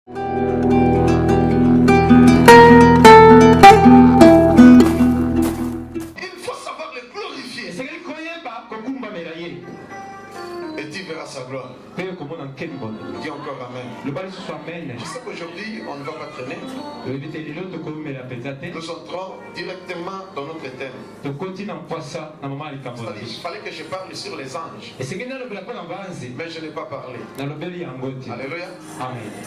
faut savoir le glorifier. Et tu verras sa gloire. Dis encore Amen. Je sais qu'aujourd'hui, on ne va pas traîner. Nous entrons directement dans notre thème. C'est-à-dire, il fallait que je parle sur les anges. Mais je n'ai pas parlé. Alléluia.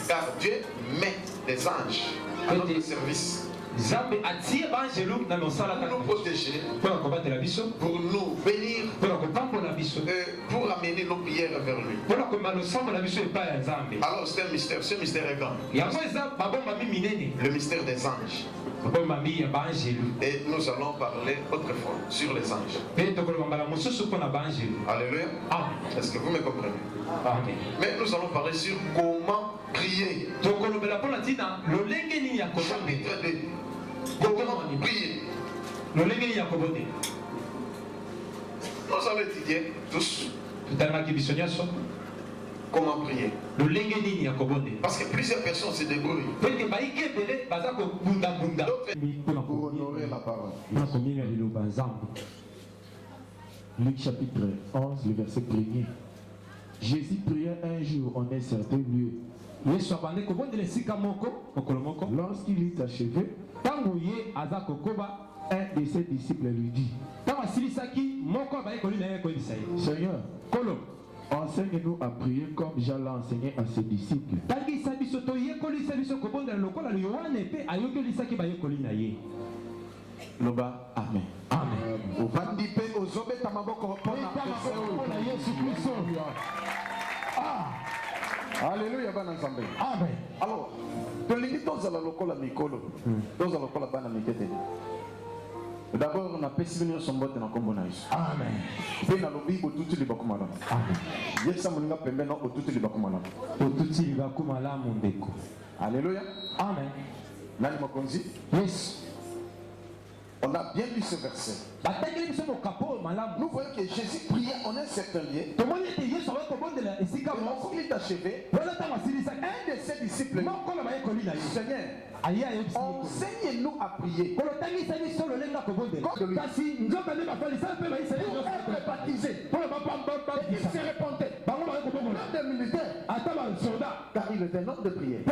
Car Dieu met des anges à notre service. Pour nous protéger, pour nous bénir, pour amener nos prières vers lui. Alors c'est un mystère, ce mystère est grand. Le mystère des anges. Et nous allons parler autrefois sur les anges. Alléluia. Est-ce que vous me comprenez? Mais nous allons parler sur comment prier. Chapitre 2. Comment prier. Nous allons étudier tous comment prier. Parce que plusieurs personnes se débrouillent pour honorer la parole. Luc chapitre 11, le verset 1er. Jésus priait un jour en un certain lieu. Lorsqu'il eut achevé, un de ses disciples lui dit: Seigneur, enseigne-nous à prier comme Jean l'a enseigné à ses disciples. Loba, Amen. Amen. Alléluia, bana nzambe. Amen. Alors, tolingi tozala lokola mikolo. Tozala lokola bana mikete. D'abord, on a pessimé son botte dans kombo na Yesu. Amen. Pe na lobi botuti libakumala. Amen. Yesa moninga pembe na botuti libakumala. Botuti libakumala mondeko. Alléluia. Amen. Nani makonzi? Yes. On a bien lu ce verset. Nous voyons que Jésus priait en un certain lieu. Et lorsqu'il est achevé, un de ses disciples dit: Seigneur, enseigne-nous à prier. Pour être baptisé, il se répandait. L'un des militaires, car il était un homme de prière, il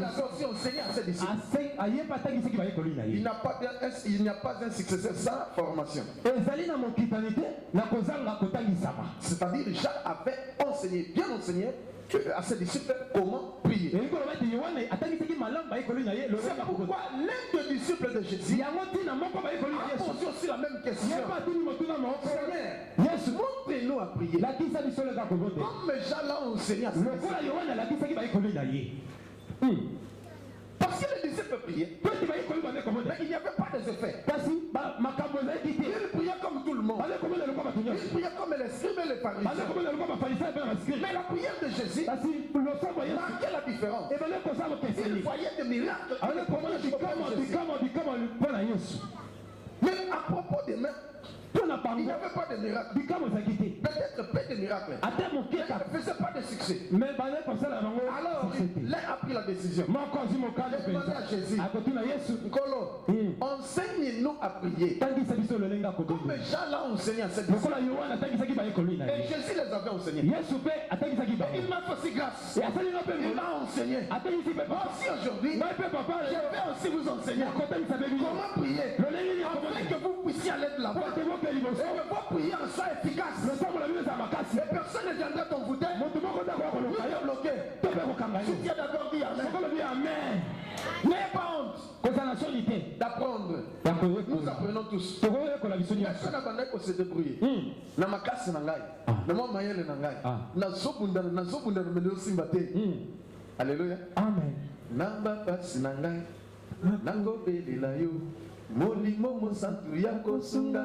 a aussi enseigné à ses disciples. Il n'y a pas un successeur sans formation. C'est-à-dire, Jacques avait enseigné, bien enseigné à ses disciples comment prier. C'est pourquoi l'un des disciples de Jésus a posé aussi la même question: Seigneur, montre-nous à prier comme Jean l'a enseigné à ses disciples. Parce que les disciples priaient, mais il n'y avait pas d'effet. Ils priaient comme tout le monde. Ils priaient comme les scribes et les pharisiens. Mais la prière de Jésus marquait la différence. Il voyait des miracles. Mais à propos des mains, il n'y avait pas de miracle. Peut-être peu de miracles. Mais il ne faisait pas de succès. Alors, l'un a pris la décision. Il a demandé à Jésus: enseigne-nous à prier comme Jean l'a enseigné à ses disciples. Et Jésus les avait enseignés. Et il m'a fait aussi grâce. Il m'a enseigné. Moi aussi aujourd'hui, je vais aussi vous enseigner comment prier, afin que vous puissiez aller de l'avant. Et vos prières soient efficaces. Et personne ne viendra t'envoûter. Nous te bloquer. Si tu as d'abord dit Amen. N'ayez pas honte d'apprendre. Nous apprenons tous. Personne n'a besoin de se débrouiller. Na makasi na ngai. Na mwa mayele na ngai. Na zobunda na melo simbate. Alléluia. Amen. Namba pasi na ngai. Nango belela yo. Molimo mosantu ya kosunga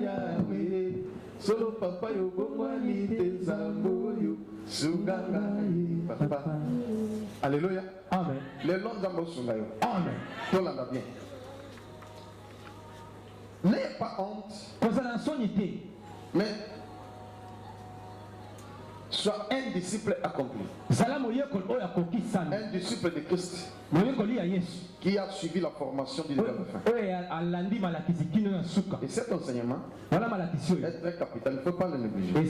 Yawe. Solo papa yo bomwani tezambo yo. Sunga papa. Alléluia. Amen. Les longs zambo sunga yo. Amen. Tout l'en bien. N'ayez pas honte. Mais Sois un disciple accompli. Un disciple de Christ qui a suivi la formation du leader de fin. Et cet enseignement est très capital, il ne faut pas le négliger.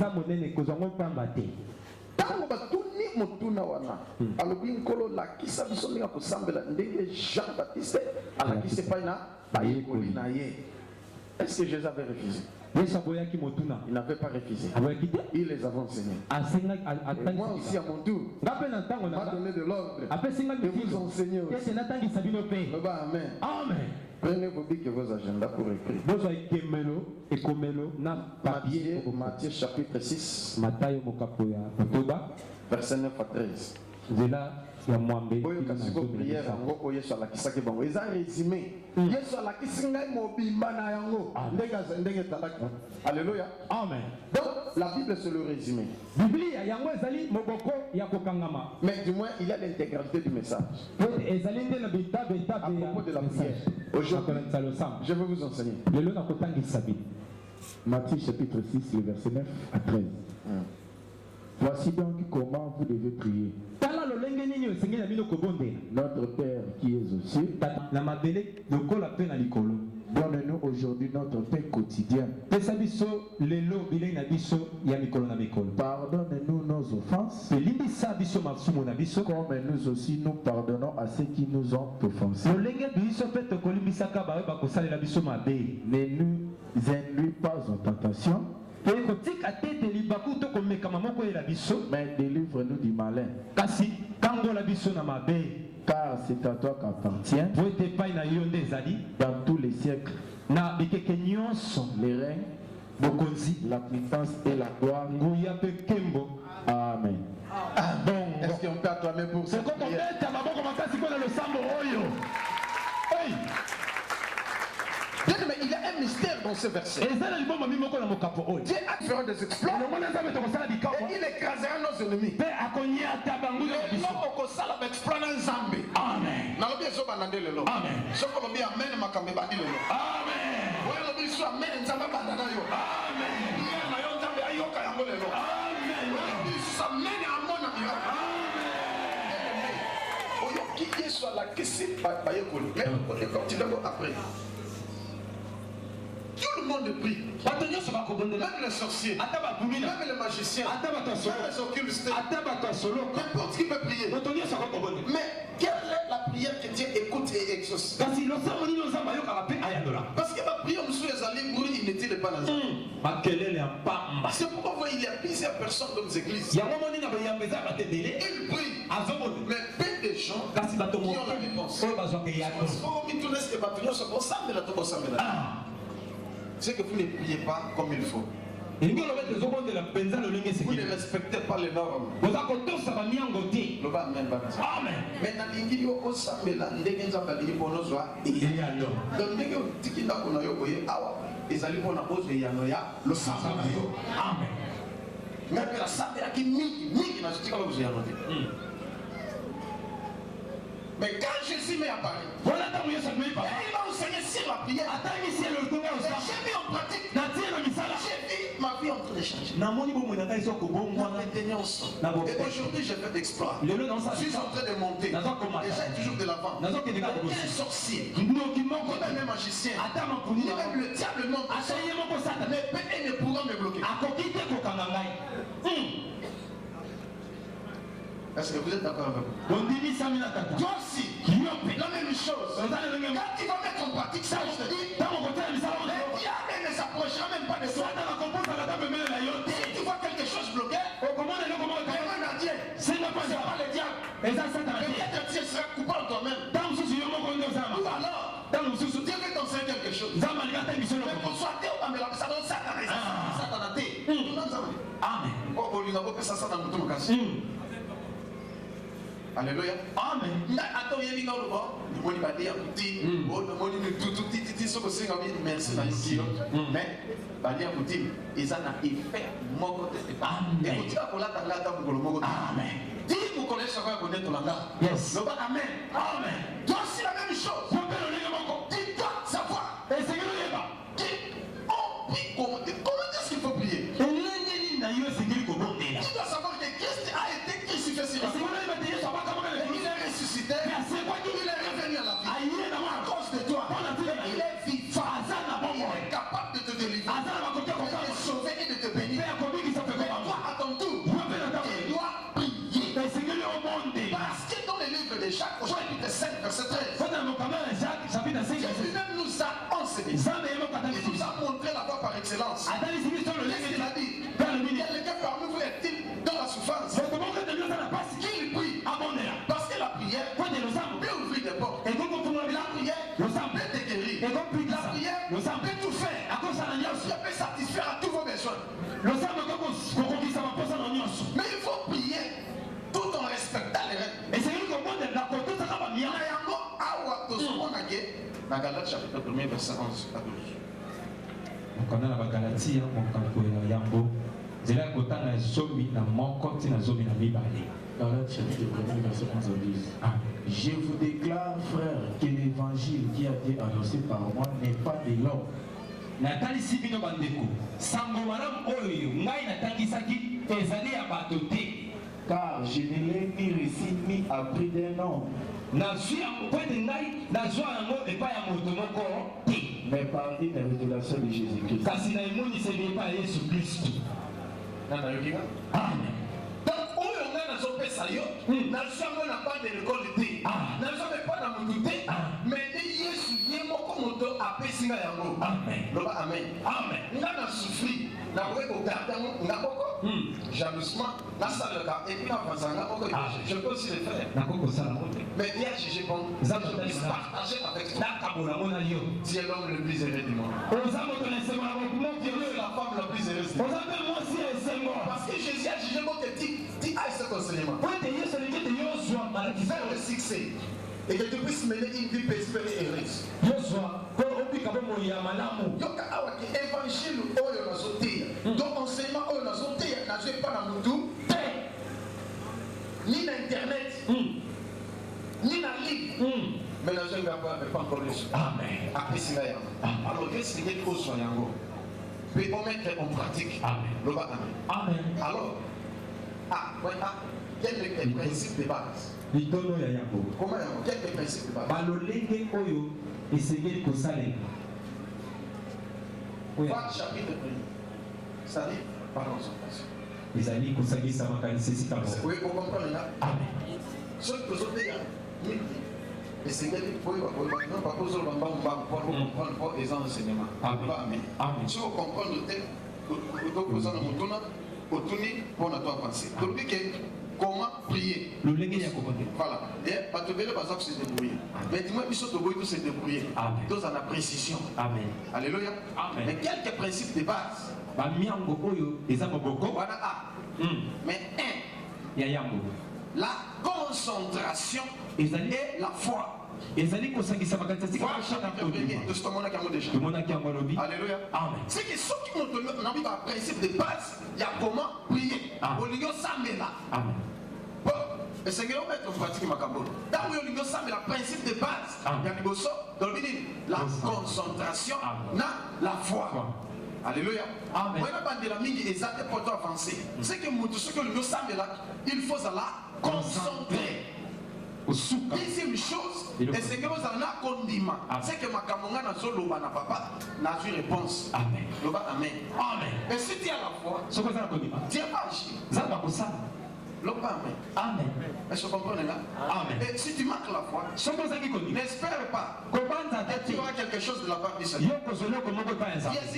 Tango batuni motuna wana alobi nkolo lakisa biso ndenge kosambela ndenge Jean Baptiste alakise pa na bayekoli na ye. Est-ce que Jésus avait refusé? Il n'avait pas refusé. Il les avait enseignés. Et moi aussi à mon tour, m'a donné de l'ordre de vous enseigner aussi. Amen. Prenez vos bics et vos agendas pour écrire. Matthieu chapitre 6, verset 9 à 13. Oyo kasiko prière yango oyo Yesu alakisaki bango eza résumé. Yesu alakisi ngai mobimba na yango ndenge talaki. Alléluia. Amen. Donc la Bible c'est le résumé. Biblia yango ezali moboko ya kokangama. Mais du moins il y a l'intégralité du message. À propos de la prière. Aujourd'hui je vais vous enseigner. Matthieu chapitre 6 le verset 9 à 13. Voici donc comment vous devez prier. Notre Père qui es aux cieux, donne-nous aujourd'hui notre pain quotidien. Pardonne-nous nos offenses, comme nous aussi nous pardonnons à ceux qui nous ont offensés. Ne nous induis pas en tentation, mais délivre-nous du malin. Car c'est à toi qu'appartient dans tous les siècles les règnes, la puissance et la gloire. Amen. Est-ce qu'on peut acclamer pour cette prière? Mais il y a un mystère dans ce verset. Dieu a fait des exploits et il écrasera nos ennemis. Amen. Après. Tout le monde prie. Même les sorciers, même les magiciens, même les occultes, n'importe qui peut prier. Mais quelle est la prière que Dieu écoute et exauce? Parce que ma prière, monsieur les amis, il n'était pas dans c'est pourquoi vous voyez, il y a plusieurs personnes dans les églises. Ils prient. Mais peu de gens qui ont la réponse. C'est que vous ne priez pas comme il faut. Vous ne respectez pas les normes. Amen. Mais mais quand Jésus m'est apparu, voilà il m'a enseigné sur la prière. J'ai mis en pratique. J'ai vu ma vie en train de changer. Et aujourd'hui, j'ai fait d'exploits. Je suis en train de monter. Et j'ai toujours de l'avant. Aucun sorcier, ni même magicien, ni même le diable non. Mais personne ne pourra me bloquer. Est-ce que vous êtes d'accord avec moi? Toi aussi, la même chose. Quand tu vas mettre en pratique ça, je te dis, le diable ne s'approchera même pas de toi. Si tu vois quelque chose bloqué, demande à Dieu. C'est pas le diable. Peut-être Dieu sera coupable toi-même. Ou alors, Dieu veut t'enseigner quelque chose. Mais pour soi, Dieu va me la ça dans Satan. Amen. Alléluia. Amen. Attends, il y a une autre fois. Merci. Mais, ils en ont fait Amen. Dis vous connaissez quoi connaître la yes. Amen. Amen. Toi aussi la même chose. Dis-toi savoir. Comment est-ce qu'il faut prier? Tu dois savoir que de Jacques, au chapitre 5, verset 13. Lui-même nous a enseigné. Il nous a montré la voie par excellence. Qu'est-ce qu'il a dit? Quelqu'un parmi vous est-il dans la souffrance? Qu'il prie. Parce que la prière peut ouvrir des portes. La prière peut te guérir. La prière peut tout faire. Dieu peut satisfaire à tous vos besoins. Mais il faut prier tout en respectant les règles. Dans Galates chapitre 1 verset 11 à 12. Galates chapitre 1 verset 11 à 12. Je vous déclare, frères, que l'évangile qui a été annoncé par moi n'est pas de l'homme. Car je ne l'ai ni reçu ni appris d'un homme, mais par une révélation de Jésus-Christ. Amen. Donc, où on a dans son pays, n'a pas de l'école de thé, n'a pas de moto, mais Jésus, il y a beaucoup de moto à Pessinga Yango. Amen. Amen. Amen. On a souffert, on a regardé, on a beaucoup jalousement, on a salle et puis on a pensé, je peux aussi le faire. Mais Dieu a jugé bon, je puisse partager avec toi. Tu es l'homme le plus heureux du monde. Tu es la femme la plus heureuse du monde. Parce que Jésus a jugé bon que tu ailles ce enseignement. Vers le succès. Et que tu puisses mener une vie paisible et heureuse. Évangile oyo nazoteya. Donc enseignement oyo nazoteya nazwe pas na mutu ni na internet ni na livre. Mais nazwe pas encore les. Amen. Après c'est là. Alors Dieu c'est quelque chose sur yango. Puis on mettre en pratique. Amen. Amen. Alors quelques principes de base. Comment quelques principes de base. Voir chapitre 1. Ça dit, parlons en passant. Oui, vous comprenez là? Amen. Ce que vous avez dit, et c'est que vous ne pas poser le bambam pour comprendre les enseignements. Amen. Si vous comprenez le texte, vous avez un pour notre pensée. Donc, comment prier? Voilà. Et pas te verrer par exemple se débrouiller. Mais dis-moi, il faut se débrouiller. Dans la précision. Amen. Alléluia. Amen. Mais quelques principes de base. Voilà. Mais la concentration et la foi. Alléluia. Amen. C'est que ceux qui ont un principe de base, il y a comment prier. Amen. Bon, et c'est que vous mettez en pratique ma cabole. Dans le principe de base, il y a la concentration, la foi. Alléluia. Amen. C'est que il faut la concentrer. Deuxième chose, et c'est que vous en avez condiment. C'est que ma camonga n'a pas papa n'a eu réponse. Amen. Amen. Amen. Et si tu as la foi, Dieu agit. Amen. Amen. Est-ce que vous comprenez là? Amen. Et si tu manques la foi, n'espère pas. Tu auras quelque chose de la part du Seigneur. Il y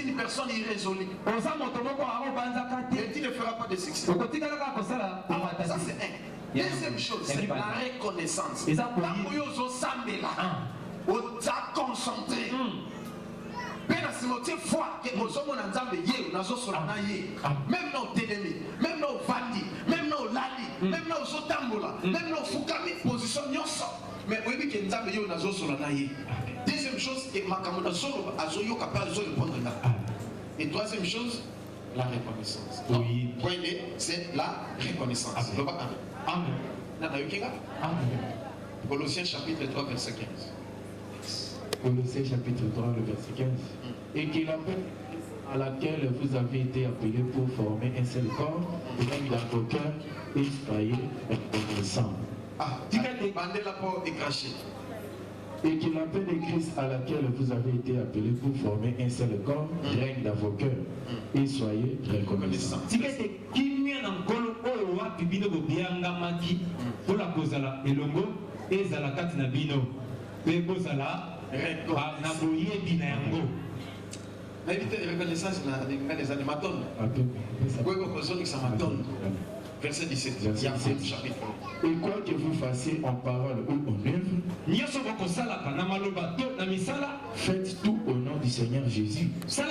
a une personne irrésolue. Et tu ne feras pas de succès. Ça c'est un. Deuxième chose, c'est la reconnaissance. Tu as concentré. Même nos télémis, même nos vandi, même nos lali, même nos sotambola, même nos fukami, position nyoso. Mais oui, que nous avons nazo solanaye. Deuxième chose, que makamona solo azoyo capable de répondre là. Et troisième chose, la reconnaissance. Oui. Point D, c'est la reconnaissance. Amen. Amen. Colossiens chapitre 3, verset 15. Colossiens chapitre 3, le verset 15. Et qu'il appelle à laquelle vous avez été appelés pour former un seul corps, même dans vos cœurs, et soyez reconnaissants. Et qu'il appelle de Christ à laquelle vous avez été appelés pour former un seul corps, règne dans vos cœurs, et soyez reconnaissants. ezala kati na bino pe bozala na boyebi na yango. Reconnaissance les animateurs. Verset 17. Et quoi que vous fassiez en parole ou en œuvre, faites tout au nom du Seigneur Jésus. On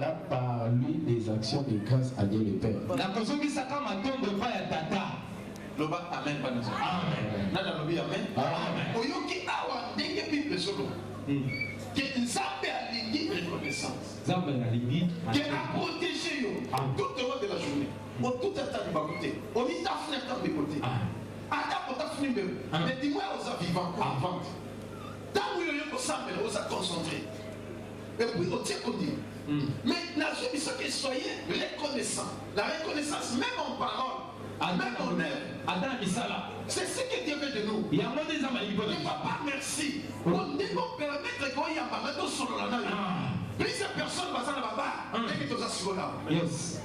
a par lui des actions de grâce à Dieu le Père. Amen. Que Nzambe alingi reconnaissance. Que a protégé yo tout au long de la journée. Au tout à temps de côté. On y t'a fait tant de côté. À ta porte fini même. Mais dis-moi aux vivants avant. Tant où yo ensemble on s'est concentré. Et puis on tient qu'on dit. Mais la chose c'est que soyez reconnaissants. La reconnaissance même en parole, même en œuvre. C'est ce que Dieu veut de nous. Il y a un papa, merci. On peut permettre qu'on y a pas de solo là. Plusieurs personnes vont dans la baba. Et que tu as là. Yes.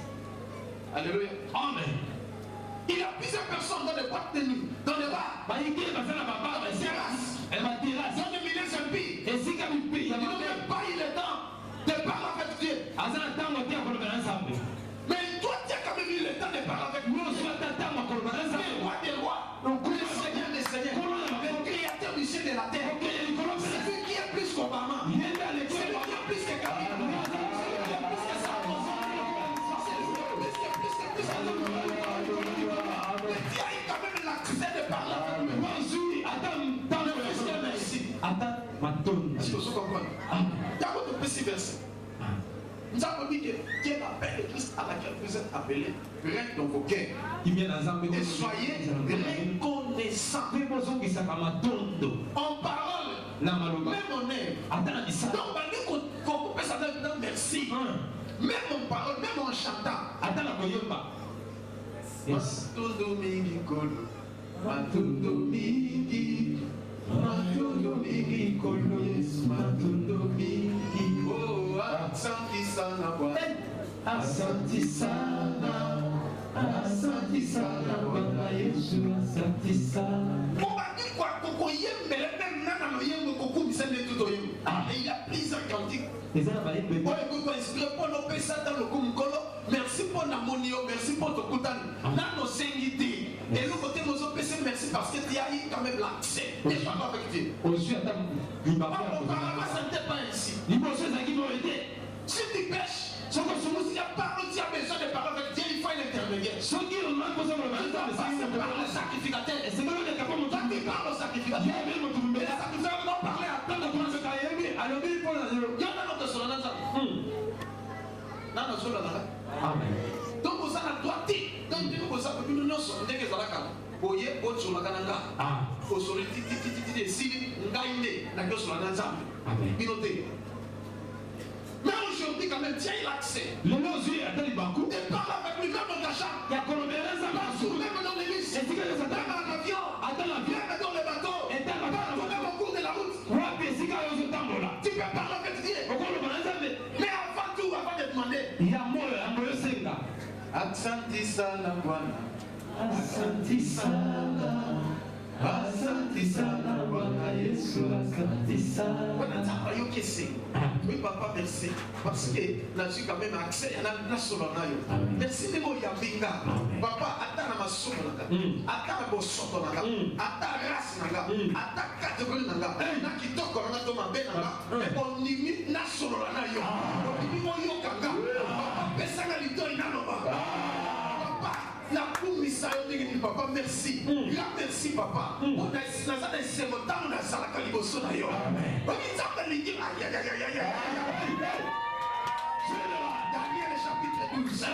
Alléluia. Amen. Il y a plusieurs personnes dans les boîtes de nuit, dans les bars. Dans les terrasses. Dans les milieux impies. Et si comme il n'ont même pas eu le temps de parler avec Dieu. Mais toi, tu as quand même eu le temps de parler avec nous. Mais roi des rois. Le Seigneur des seigneurs. Le créateur du ciel et de la terre. C'est lui qui est plus qu'Obama. C'est lui qui est plus que Kabila. C'est lui qui est plus que Sarkozy. C'est lui qui est plus que Mais tu as eu quand même l'accès de parler avec nous. Attends, le Christ merci. Est-ce que vous comprenez? D'abord, tu peux s'y verser. Nous avons dit que Dieu appelle le Christ à laquelle vous êtes appelés. Rien dans vos cœurs. Et soyez reconnaissants. En parole, même en œuvre. Donc, qu'on peut ça dans merci. Même en parole, même en chantant. Yes. Matundo mingi kolo. Matundo mingi. Matundo mingi kolo. Yes, matundo mingi. Oh, asante sana Bwana. Asante sana. Asante sana Bwana Yesu. Asante sana. Mobaki kwa koko yembele même nana no yembo koko misende tout au yembo. Et il a plusieurs cantiques. Merci pour la monio, merci pour ton coutan. Là, nos singiti. Et nous, côté nos OPC, merci parce que tu as eu quand même l'accès. Et je parle avec Dieu. Auparavant, ça n'était pas ainsi. Si tu pêches, si tu as besoin de parler avec Dieu, il faut un intermédiaire. Par le sacrificateur. Toi, tu parles au sacrificateur. Et le sacrificateur va parler à plein de gens. Il y en a d'autres sur la nasa. Amen. Donc, vous avez la droite. Donc, vous avez une notion. Vous avez la carte. Vous avez votre la cananga. Vous avez des signes. Vous avez la sur la nasa. Piloté. Mais aujourd'hui, quand même, tiens l'accès. Le nom Dieu a donné beaucoup. Et parle avec lui, même dans ta chambre. Il y a combien de gens même dans l'église. Et même dans l'avion. Même dans le bateau. Et même au cours de la route. Tu peux parler avec Dieu. Mais avant tout, avant de demander. Il y a moi, Senga. Asante sana Bwana. Asante sana. Asante sana Bwana Yesu. Asante sana. Voilà, tu as pas eu oui, papa, merci. Parce que là, j'ai quand même accès à la solanayo. Merci de moi, Yabinga. Papa, attends ma somonaka. Attends ma sotonaka. Attends race naga. Attends catégorie naga. Na qui toko na toma benanga. Et on limite na solanayo. On limite mon yokanga. Papa, pesanga lito inanoba. Papa, la commission de papa, merci. Merci, papa. On a essayé de temps, on a essayé de caliboso nayo. Daniel chapitre 12.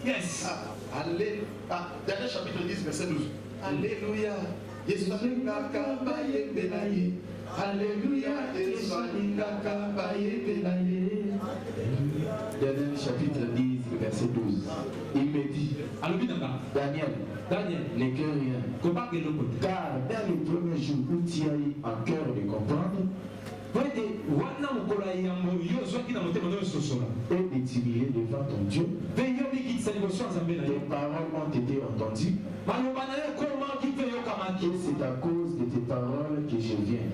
Yes. Daniel chapitre 10, verset 12. Alléluia. Alléluia. Daniel chapitre 10, verset 12. Il me dit, Daniel, ne crains rien. Car dans le premier jour où tu as eu en cœur de comprendre, et de t'humilier devant ton Dieu. Tes paroles ont été entendues. Et c'est à cause de tes paroles que je viens.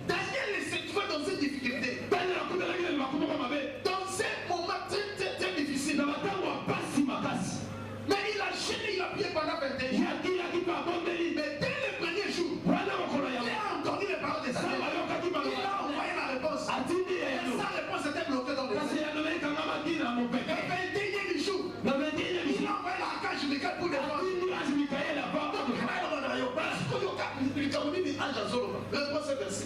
Daniel s'est trouvé dans cette difficulté. Dans un moment très difficile. Mais il a gêné, il a prié pendant 21 jours. Mais dès le premier jour, il a entendu les paroles de Daniel. Il a envoyé la réponse. Et sa réponse était bloquée dans le ciel. Le 21e jour, il a envoyé l'archange Michael pour défendre. Le réponse est versé.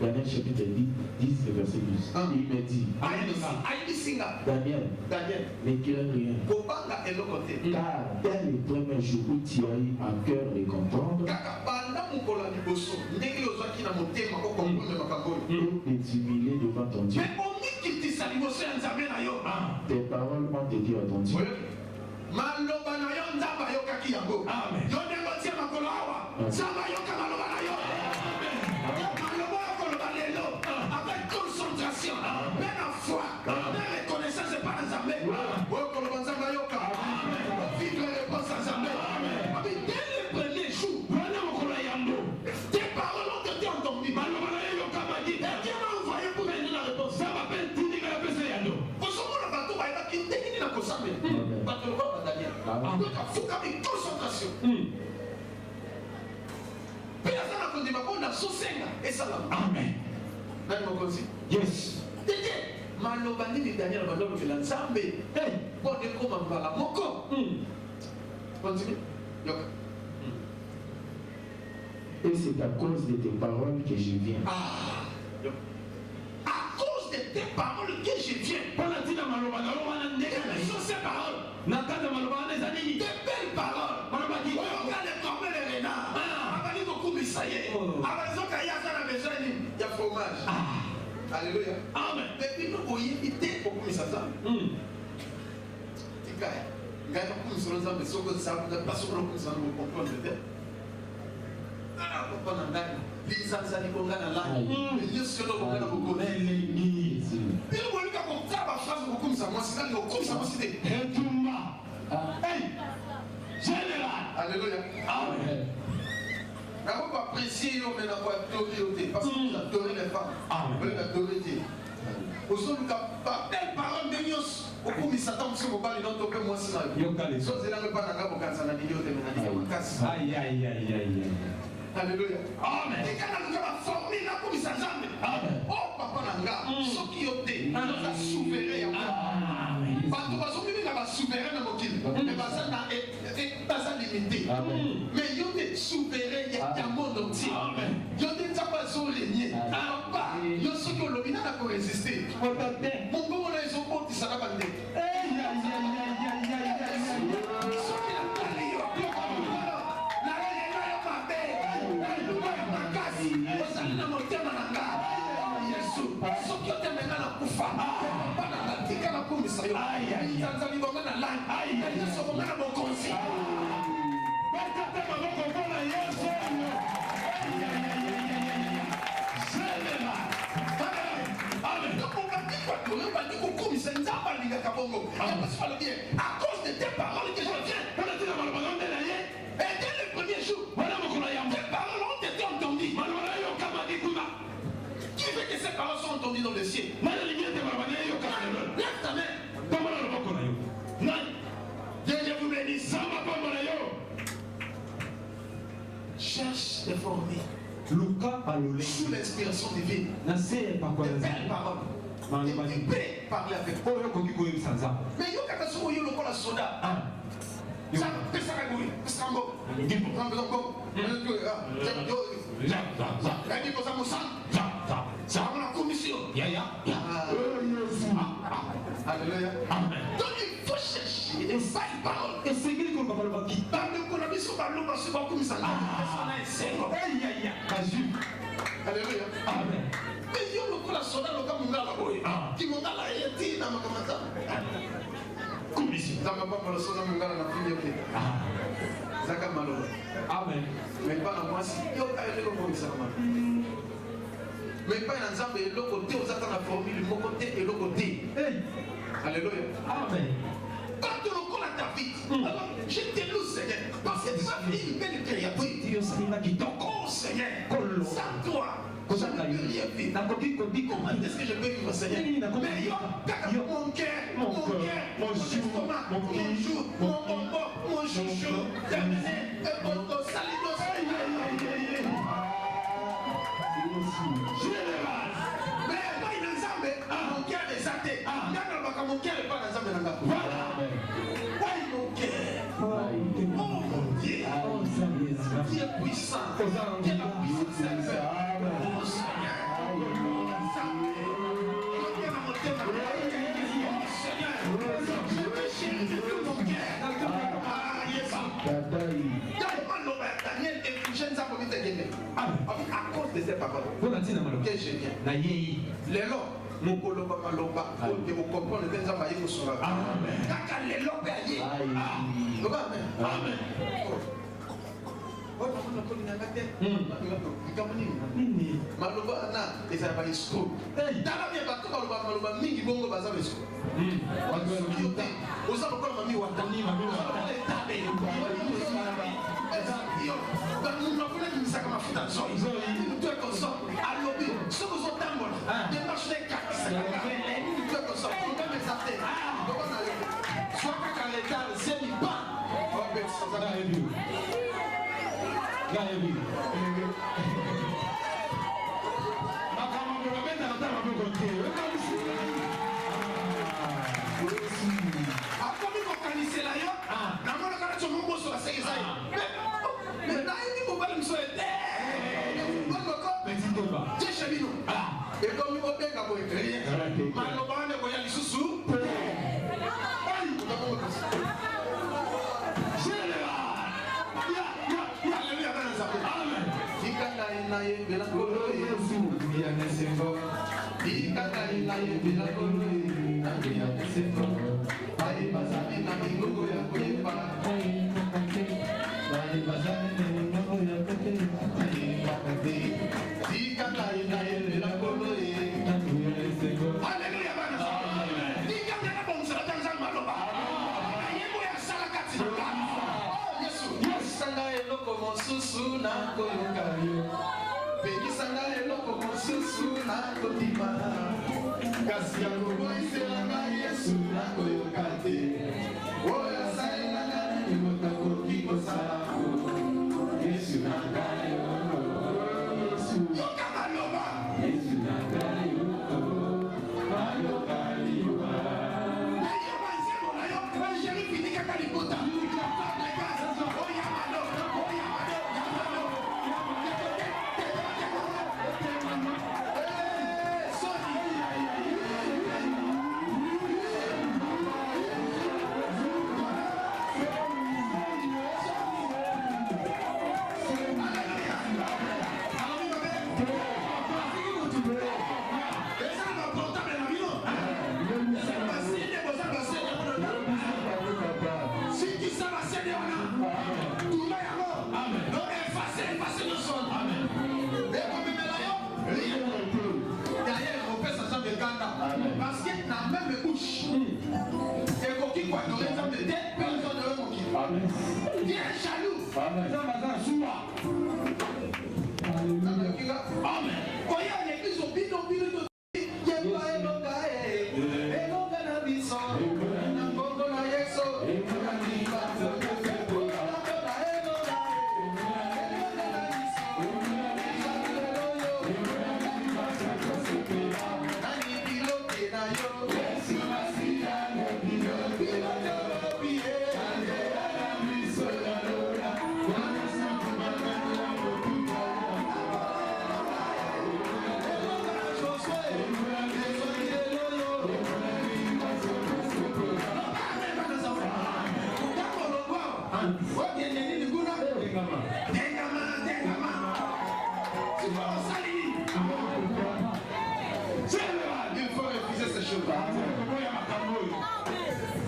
Daniel chapitre 10, verset 12. Il me dit, Daniel, ne crains rien. Car dès le premier jour où tu as eu à cœur de comprendre, et de t'humilier devant ton Dieu, tes paroles ont été entendues. Avec concentration, avec la foi, avec reconnaissance par les armées. Dès le premier jour, tes paroles ont été entendues. Et Dieu m'a envoyé pour venir la réponse. Pour ce moment, le bateau va être une technique de consommer. Bateau va Daniel. Donc, il faut avec concentration. Amen. Yes. Malobani Daniel Bandolo de l'ensemble. Hey, pour des commandes la moko. Continue. Et c'est à cause de tes paroles que je viens. À cause de tes paroles que je viens. Quelles sont ces paroles? De belles paroles. Regarde les corbeilles les renards. Ça y est. À raison qu'il y a ça dans la maison, il y a fromage. Alléluia. Amen. Mais puis nous voyons, il était beaucoup de ça. Il y a beaucoup de choses, mais ce que ça ne pas sur le coup, ça nous comprend peut-être. Ah, on prend un gagne. Les gens, ça dit qu'on gagne là. Mais Dieu, c'est le moment où on gagne. Il nous voit qu'on tape la phrase beaucoup de ça. Moi, c'est là, il y a beaucoup de ça. Hey, général. Alléluia. Amen. On va apprécier mais on va adorer parce que vous adorez les femmes. Vous les adorez Dieu. Au sol du cap, telle parole de Dieu. Au coup, il s'attend que mon bal est dans ton peu moins si là. Sauf que là, le pas d'accord pour ça n'a dit aïe. Alléluia. Amen. Et quand on va former là comme ça jamais. Oh papa nanga, ce qui ont été, nous a souverain. Parce que parce que nous avons souverain dans notre île. Mais ça n'a pas limité. Mais ils ont été souverains il y a un monde entier. Ils ont été pas régner. Alors pas, ils ont ceux qui ont l'obéi n'a pas résisté. Mon bon là ils ont porté ça là bas. À cause de tes paroles que je viens. Et dès le premier jour, tes paroles ont été entendues. Qui veut que ces paroles soient entendues dans le ciel? Lève ta main. Dieu vous bénisse. Cherche les former sous l'inspiration divine. De belles paroles. Il peut parler avec eux. Mais il y a quelque chose où il y a le soldat. Ça peut s'arrêter. Ça va la commission. Alléluia. Donc il faut chercher des belles paroles. Et c'est qu'il faut parler avec qui? Dans le commission, par le passé, par comme ça. Alléluia. Amen. Mais il y a le soldat, le Kamungala, qui m'a dit, il y a un commission. Amen. Mais pas dans moi, si yo ka eloko ko misala ma. Mais pas dans Nzambe eloko te ozata na formule moko te eloko te. Alléluia. Amen. Quand tu reconnais David, alors je te loue Seigneur, parce que tu as fait une belle créature. Donc oh Seigneur, sans toi, je ne peux rien vivre. Comment est-ce que je peux vivre Seigneur? Mais yo, mon cœur, mon estomac, mon jour, mon chouchou, terminé, et mon salidos. Mais pas une ensemble, mon cœur est saté. Mon cœur n'est pas dans ensemble. Mon cœur. Oh mon Dieu. Dieu puissant. Dieu la puissance. Oh Seigneur. Daniel et Fouchen, ça peut être à cause de ces paroles. Quel génie. Les lots. Mon coloba maloba, que vous comprenez les gens maïs sur la. Amen. Kaka les lots payés. Amen. Amen. Oh, on a connu la tête. Maloba na, et ça va être school. Dala bien pas tout maloba mingi bongo baza beso. Oza lokolo mami watani mami.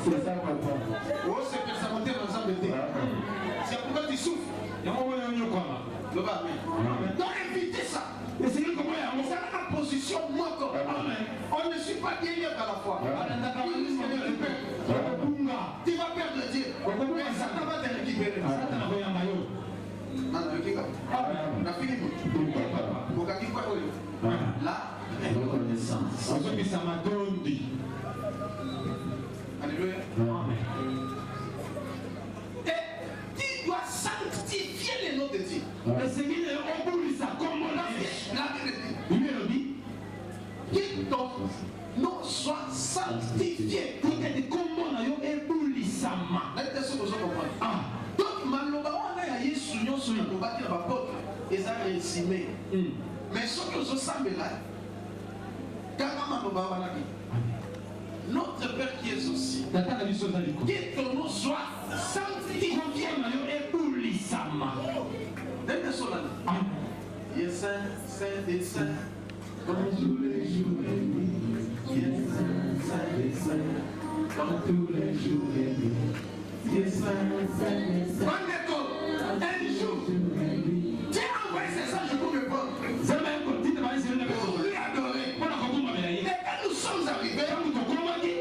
C'est ça, papa. Oh, c'est que ça monte dans ensemble de c'est pourquoi tu souffres. Donc évitez ça. C'est la position moi comme on ne suit pas Dieu à la fois. Tu vas perdre Dieu. Mais Satan va te récupérer. Là, reconnaissance. Alléluia. Et tu dois sanctifier les noms de Dieu. La Bible dit que ton nom soit sanctifié. Donc, maloba wana ya Yesu nyonso alobaki na bapotre eza résumé. Mais soki ozosambela kaka maloba wana notre Père qui est aussi, que ton nom soit sanctifié. Il est saint, saint et saint, dans tous les jours et nuits. Il est saint, saint et saint, dans tous les jours et nuits. Il est saint, saint et saint. Un jour, Dieu a envoyé ses anges pour me prendre. Pour lui adorer. Et quand nous sommes arrivés,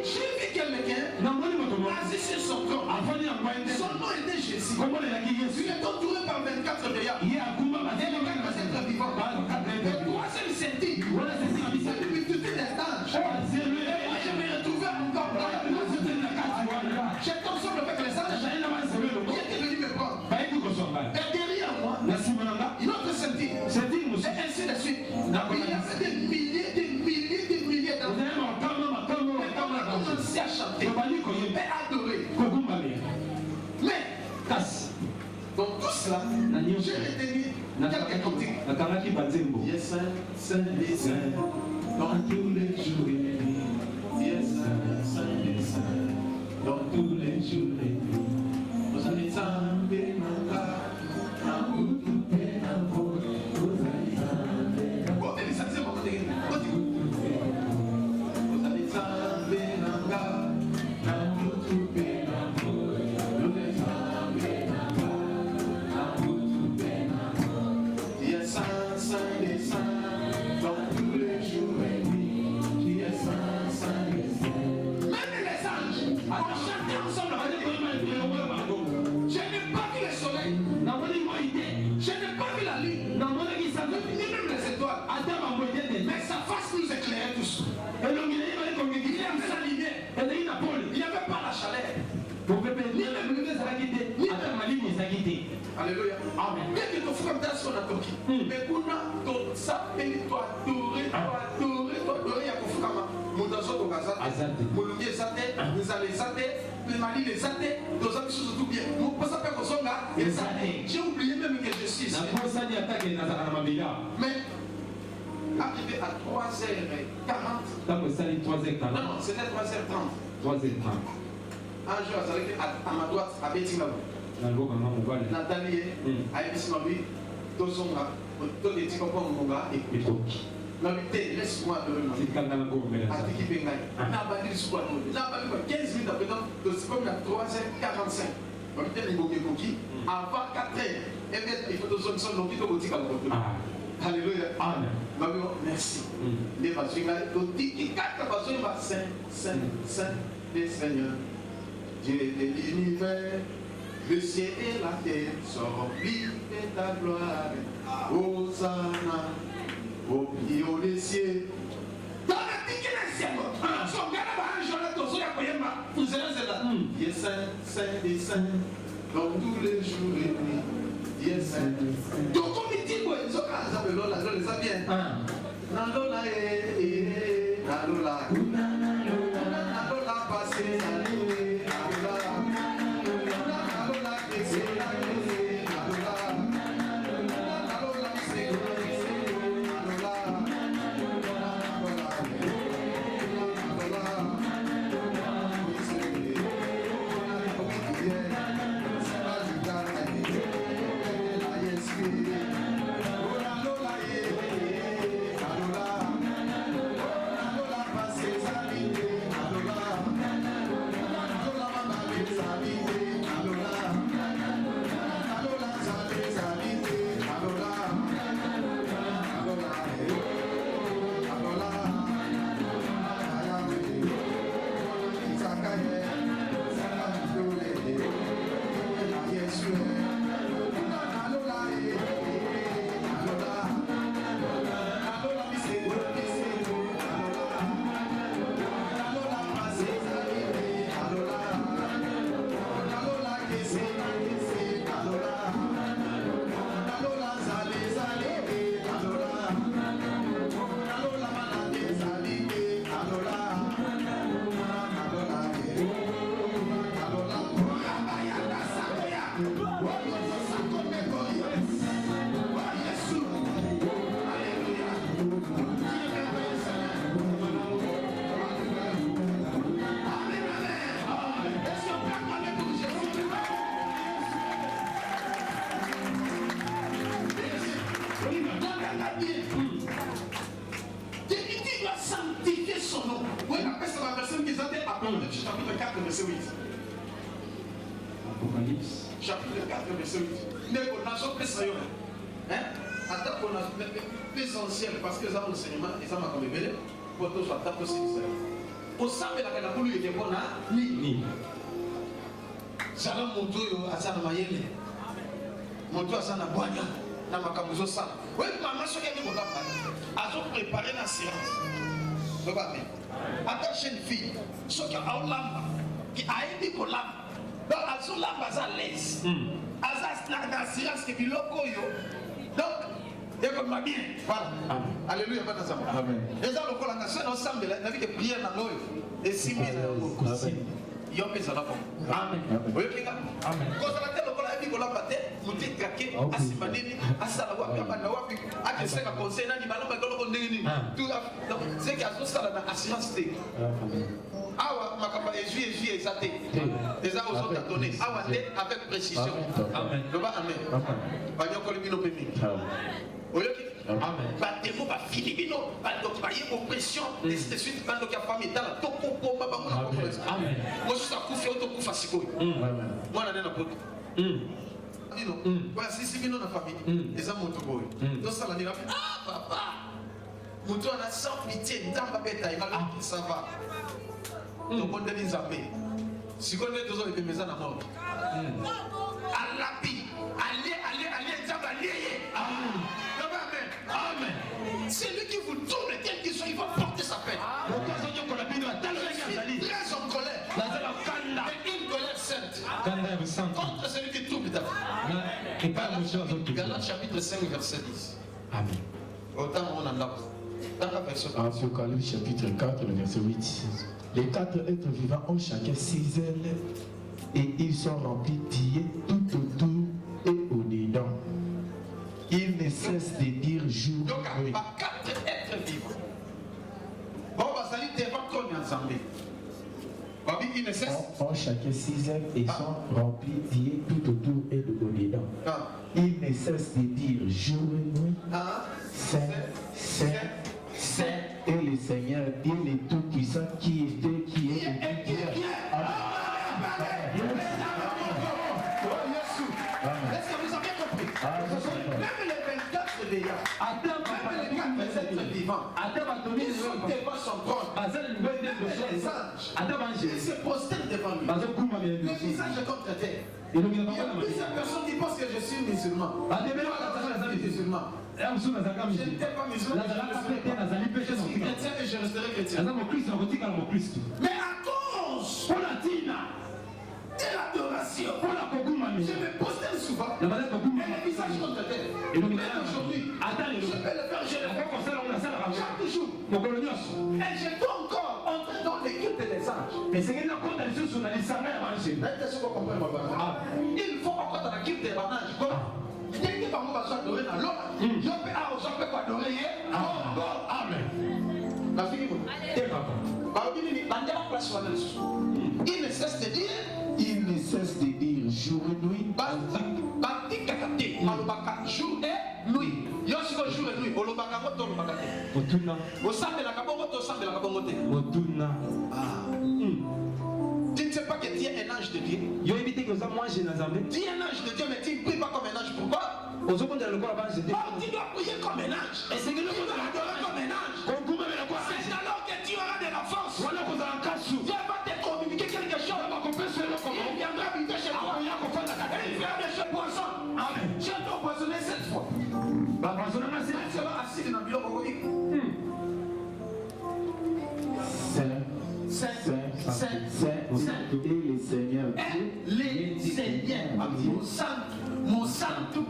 j'ai vu quelqu'un assis sur son corps. Son nom était Jésus. Il est entouré par 24 veillards. Il est vivant. Le troisième senti, c'est une multitude d'anges. Et je me retrouvais encore là. J'étais ensemble avec les anges. Il était venu me prendre. Et derrière moi, une autre senti. Et ainsi de suite. Il y avait des milliers d'anges. Et on a commencé à chanter et adorer. Mais, dans tout cela, j'ai retenu quelques cantiques. Il est saint, saint et saint, dans tous les jours et nuits. Il est saint, saint et saint, dans tous les jours et nuits. Vous allez tomber mon gars, dans tout et dans vos. Vous allez tomber. Oh, mais ça c'est mon côté. Vous allez tomber mon gars, dans tout et dans vos. Vous allez tomber mon gars, dans tout et dans vos. Il est saint, saint et saint, dans tous les jours et nuits. Il est saint, saint et saint. Même les anges, on chantait ensemble. Je n'ai pas vu le soleil. Je n'ai pas vu la lune. Ni même les étoiles. Mais sa face nous éclairait tous. Il y avait la lumière. Il n'y avait pas la chaleur. Ni même le Alléluia. Amen. Bien que tu fasses comme ça sur la Turquie. Mais pour nous, tu s'appelles, tu adorer, il y a Kofukama. Mondazo to Gazate. Moulungi Zate, Nizale Zate, Mali les Zate, nos amis sont tout bien. Mon pas s'appelle Kosonga et Zate. J'ai oublié même que je suis ici. Mais arrivé à 3h40. Non, c'était 3h30. Un jour, à ma droite, à Betingabo. Nathalie, à Ebismabi, Tozonga, Todetiko Ponga et Koki. Laisse-moi de à Tiki Bengai. N'a pas dit ce 15 minutes après, c'est comme à 3h45. On était les Koki. Avant 4h, il faut que nous sommes dans Alléluia. Amen. Merci. Les Bassinga, Tiki Kaka Bassinga, Saint, Saint, Saint, des Seigneurs. Dieu de l'univers, le ciel et la terre sont remplis de ta gloire. Hosanna, au milieu des cieux. Dans le piquet des cieux, son gars là-bas, un jour là, ton soya koyema, vous êtes là. Il est saint, saint et saint, dans tous les jours et nuits. Il est saint. Donc, comme il dit, ils ont qu'à ça, là, les a bien. Nalola, Nalola, Nalola, passé, Il doit sanctifier son nom. Oui, après c'est la personne qui s'appelle Apocalypse chapitre 4 verset 8. Apocalypse chapitre 4 verset 8. Mais qu'on a jamais ça. Attends qu'on a l'essentiel parce que les enseignements, ils ont ma comme bébé pour tout soit tapé aussi. Au sein de la canapole, il y a bon à ni. Ça va mon tour à sa mayele. Mon tour à sa naboania. Na makamuzo ça. Oui, maman, ce qu'elle dit, on a préparé la séance. Attends, jeune fille, ce qui a un lamba, qui a aidé pour l'âme. Donc, à son lamba, à l'aise. À la séance qui est loco. Donc, et comme ma bien. Voilà. Alléluia. Amen. Et ça, le col, on a ensemble, la vie de prière dans l'eau. Et si bien, il y a un peu de ça. Amen. Oui, les gars. Amen. Quand on a tel le col, la vie de la bataille, vous êtes craqué, à Simanini, à Salawa, à Kessek, à Conseil, à Nimalon, à Golokondini. Tout c'est qu'il y a tout ça dans l'assurance. Ah, ma capa est juillet, exacté. Les arbres sont tâtonnés. Ah, avec précision. Amen. Amen. Pas de colibino pémi. Amen. Pas de mots, pas filibino, pas de oppression, et c'est suite, pas de famille dans la topo, amen. Moi, je suis à Koufi, autokoufa, siko. Moi, la nana pote. Voilà, si bino na famille, les hommes ont tout beau. Donc, ça, la nana, ah, papa, mon tour, on a sans pitié, dans ma bête, ça va. Donc, on devine zapper. Si on est toujours les maisons à mort. À la vie, allez, diable, allez. Amen. C'est lui qui vous tourne, quel qu'il soit, il va porter sa peine. Très en colère. Mais une colère sainte. Contre celui qui trouble ta vie. Galates chapitre 5, verset 10. Amen. Autant on en a. Apocalypse chapitre 4, le verset 8. Les 4 êtres vivants ont chacun 6 ailes et ils sont remplis d'yeux tout autour et au-dedans. Ils ne cessent de dire jour et nuit. Donc, 4 êtres vivants. Bon, ça dit, t'es pas connu ensemble. Ils ne cessent. Ont chacun 6 ailes et sont remplis d'yeux tout autour et au-dedans. Ils ne cessent de dire jour et nuit. Saint, Saint, Saint est le Seigneur, Dieu le Tout-Puissant qui était, qui est et qui vient. Est-ce que vous avez compris? Même les 24 veillants, même les 4 êtres vivants, ils sont devant son trône. Les anges, ils se prosternent devant lui. Les visages contre terre. Il y a plusieurs personnes qui pensent que je suis musulman. Je suis musulman. Je n'étais pas musulman, je suis chrétien et je resterai chrétien. Mais à cause de l'adoration, je me prosterne souvent et le visage contre terre. Mais aujourd'hui, je peux le faire, je le fais chaque jour. Et je dois encore entrer dans l'équipe des anges. Il faut encore dans l'équipe des anges. Dès que on va s'adorer dans l'homme, je peux adorer. Amen. La fille, il ne cesse de dire. Il ne cesse de dire jour et nuit. Jour et nuit. Yoshiko jour et nuit. Olobaka moto olobaka te. Otuna. Osambela kabongo to osambela kabongo te. Otuna. Tu ne sais pas que tu es un ange de Dieu. Yo évité que ça moi j'ai nazambe. Tu es un ange de Dieu mais tu ne pries pas comme un ange. Pourquoi? Tu dois prier comme un ange. Et c'est que nous devons adorer comme un ange. C'est alors que tu auras de la force. Dieu va te communiquer quelque chose. Il viendra habiter chez toi. Et il fera des choses poissons. Amen. Je dois poissonner cette fois. C'est assis dans le bureau. Saint et le Seigneur Dieu. Mon santo,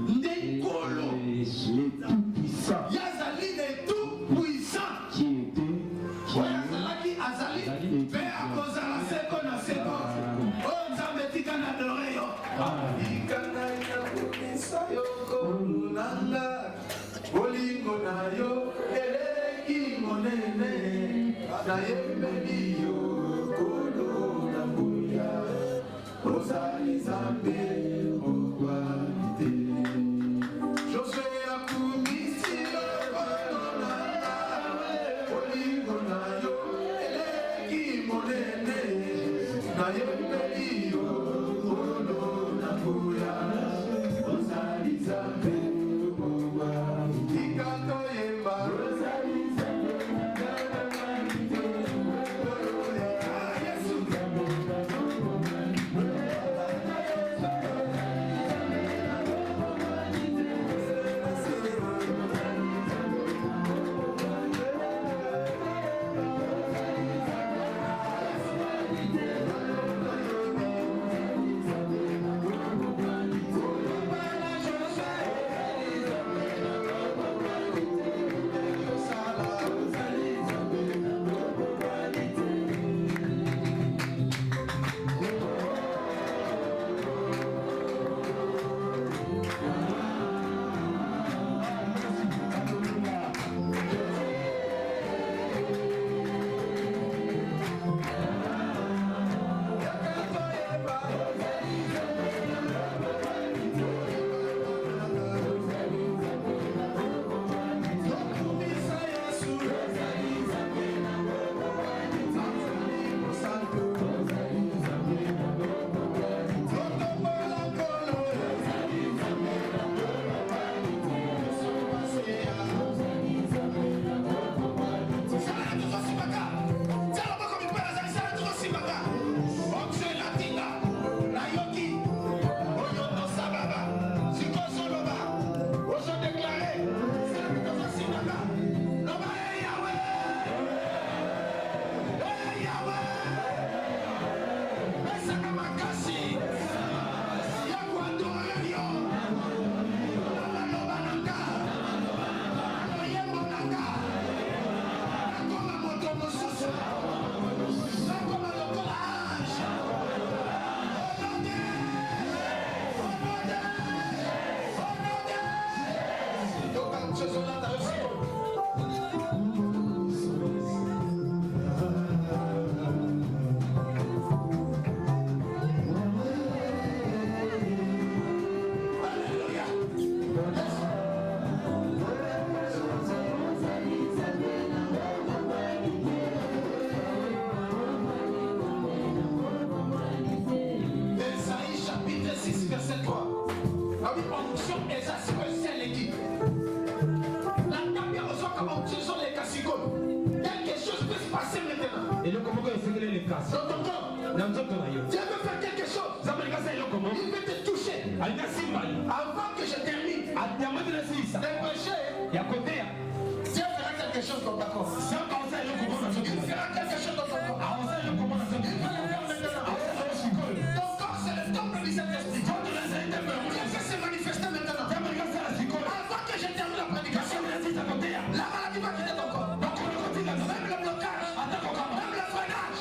Ndekolo, le Tout-Puissant. Yazali le Tout-Puissant. Qui était, qui est, Azali, Père Kozala Seko na Seko. Oh, Zametika na Doreyo. Ikana ya Sayoko Nanga. Bolingo na yo, Eleki Monene. Na yemeli yo, Kolo na Buya. Ozali Zambe, Josué a promis Ce sont les cassicoles. Quelque chose peut se passer maintenant. Et le comment est les casses. Dans ton corps. Dieu veut faire quelque chose. Il veut te toucher. Avant que je termine. Les péchés. Dieu fera quelque chose dans ta corps. Il fera quelque chose dans ton corps. Ton corps, c'est le temple du Saint-Esprit. Dieu veut se manifester maintenant. Avant que je termine la prédication, la maladie va quitter ton corps. Même le blocage, même le freinage.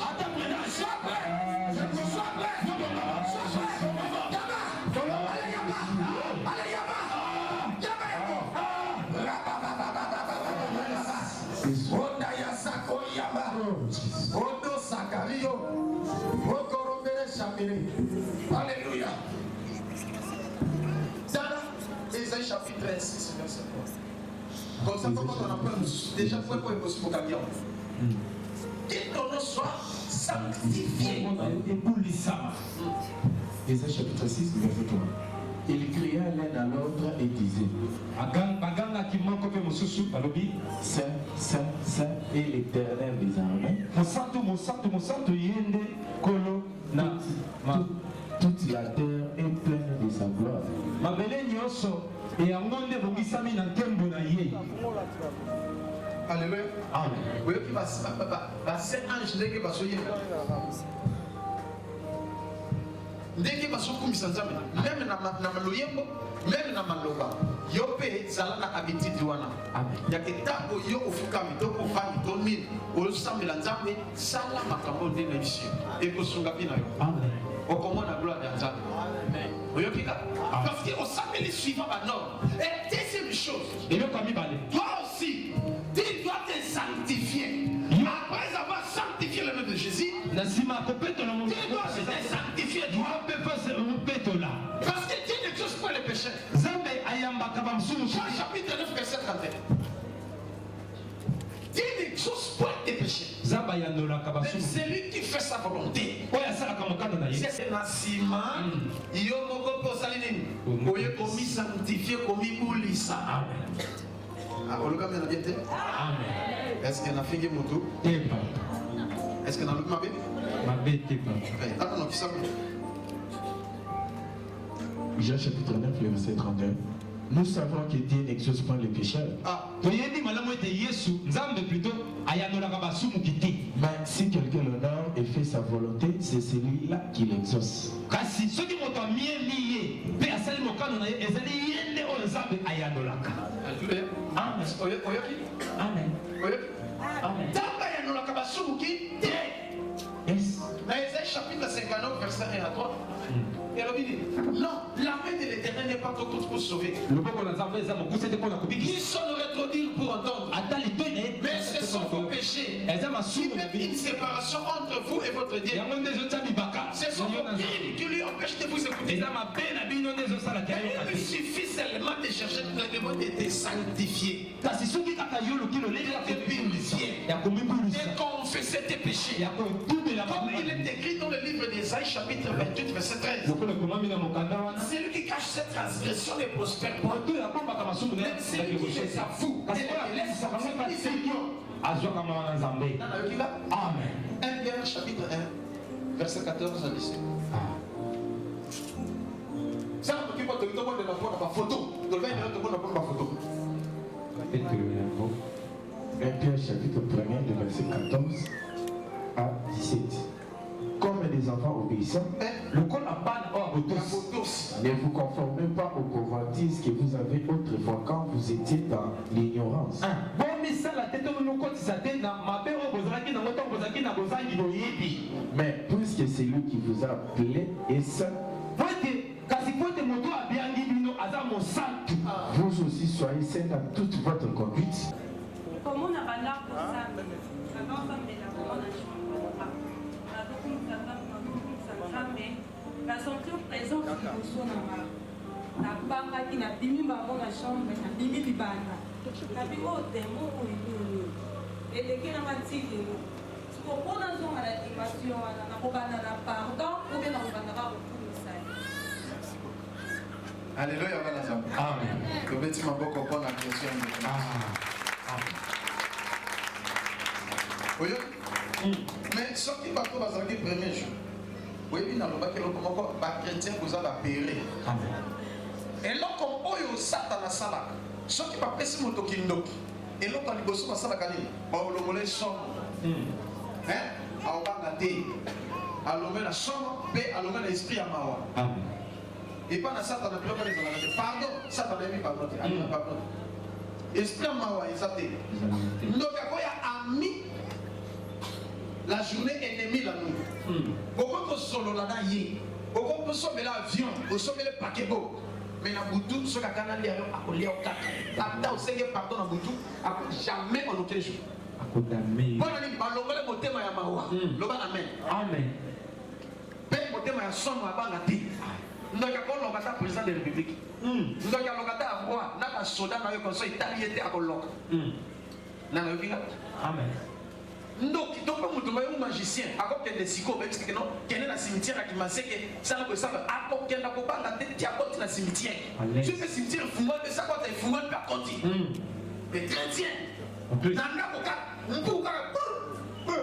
Sois prêt. Sois prêt. Sois prêt. Yaba. Allez, Yaba. Allez, Yaba. Yaba, Yaba. Odaya Sako Yaba. Odo Sakario. Okorobere Shamiri. Alléluia. Dana, Ésaïe chapitre 6, verset 3. Comme ça, comment on appelle déjà pour le camion. Que ton nom soit sanctifié. Ésaïe chapitre 6, verset 3. Il cria l'un à l'autre et disait Saint, Saint, Saint est l'Éternel des armées. Toute la terre est pleine de sa gloire. Alléluia. Amen. Oui, qui va c'est ange qui va se dire. Dès que baso kumisa nzambe même na maloyembo même na maloba yo pe zala na habitude wana ya kitambo yo ofukami to ko fami to nini o sambela nzambe sala makambo de na biso e ko sunga pina yo amen o komona gloire de nzambe amen oyo kika parce que au samedi les suivants ba non et deuxième chose et le kami balé toi aussi tu dois te sanctifier après avoir sanctifié le nom de Jésus tu dois te sanctifier parce que Dieu n'exauce pas les péchés. Jean chapitre 9 verset 31. Dieu n'exauce pas les péchés. Mais c'est lui qui fait sa volonté. C'est Nassima. Il y a un peu de salinine. Il y a commis sanctifié, commis boulissa. Amen. Est-ce qu'il y a un figure moto? Est-ce qu'il y a un autre mabé? Attends, qui ça? Jean chapitre 9, verset 31. Nous savons que Dieu n'exauce pas les pécheurs. Mais si quelqu'un l'honore et fait sa volonté, c'est celui-là qui l'exauce. Amen. Chapitre 59, verset 1 à 3. Et alors il dit, non, la main de l'Éternel n'est pas trop courte pour sauver. Ils sont le rétrodire pour entendre. Mais ce sont vos péchés. Qui mettent une séparation entre vous et votre Dieu. Ce sont vos crimes qui lui empêchent de vous écouter. Il suffit seulement de chercher le demande de te sanctifier. De purifier. De confesser tes péchés. Comme il est écrit dans le livre d'Ésaïe, chapitre 28, verset 13. Celui qui cache cette transgression ne prospère pas. Même celui qui les avoue et les laisse Amen. 1 Pierre, chapitre 1, verset 14 à 17. Ça, on peut te demander de prendre ma photo. De le faire, de prendre ma photo. 1 Pierre, chapitre 1, verset 14 à 17. Comme des enfants obéissants, ne vous conformez pas aux convoitises que vous avez autrefois quand vous étiez dans l'ignorance. Mais puisque c'est lui qui vous a appelé est saint, vous aussi soyez saints dans toute votre conduite. La santé présente na bangaki na bimi bango na chambre na bimi libanda na bimo demo oyo eleke na matili sikopona zonga na dimension wana na kobanda na pardon ou bien na kobanda ka kokumisa. Alléluia. Amen. Que petit maboko pour la question. Amen. Oui. Mais ce qui va tout le premier jour. Oui, il n'a pas que le chrétien vous a péri. Et là, comme Oyo Satan a salak, ce qui va passer mon tokindo, et là, quand il bosse, ça va gagner. On le mollet chambre. Hein? On va gâter. On le met la chambre, et on le met l'esprit à Mawa. Et pas dans Satan, on a plus de pardon. Satan a mis pardon. Esprit à Mawa, il s'appelle. Donc, il y a ami. La journée ennemie la nuit. Pourquoi on solo là yé? Pourquoi on sommet l'avion? On sommet le paquet beau. Mais na boutou, ce qu'a canali a collé au cap. Après, on sait que pardon na boutou, jamais on aucun jour. Bon, on dit, balongo le moté ma yamawa. Loba amen. Amen. Ben moté ma yason ma bangati. Nous avons l'ongata président de la République. Nous avons l'ongata roi. N'a pas soda na yo conseil italien était à Coloc. Na na yo amen. Donc, il y a un magicien, alors qu'il y a des psychos, qui sont dans le cimetière, qui m'a dit que ça n'a pas de sens. Alors qu'il y a un cimetière, tu fais cimetière, il faut que ça soit un fumeur par contre. Mais chrétien, dans le cas, on peut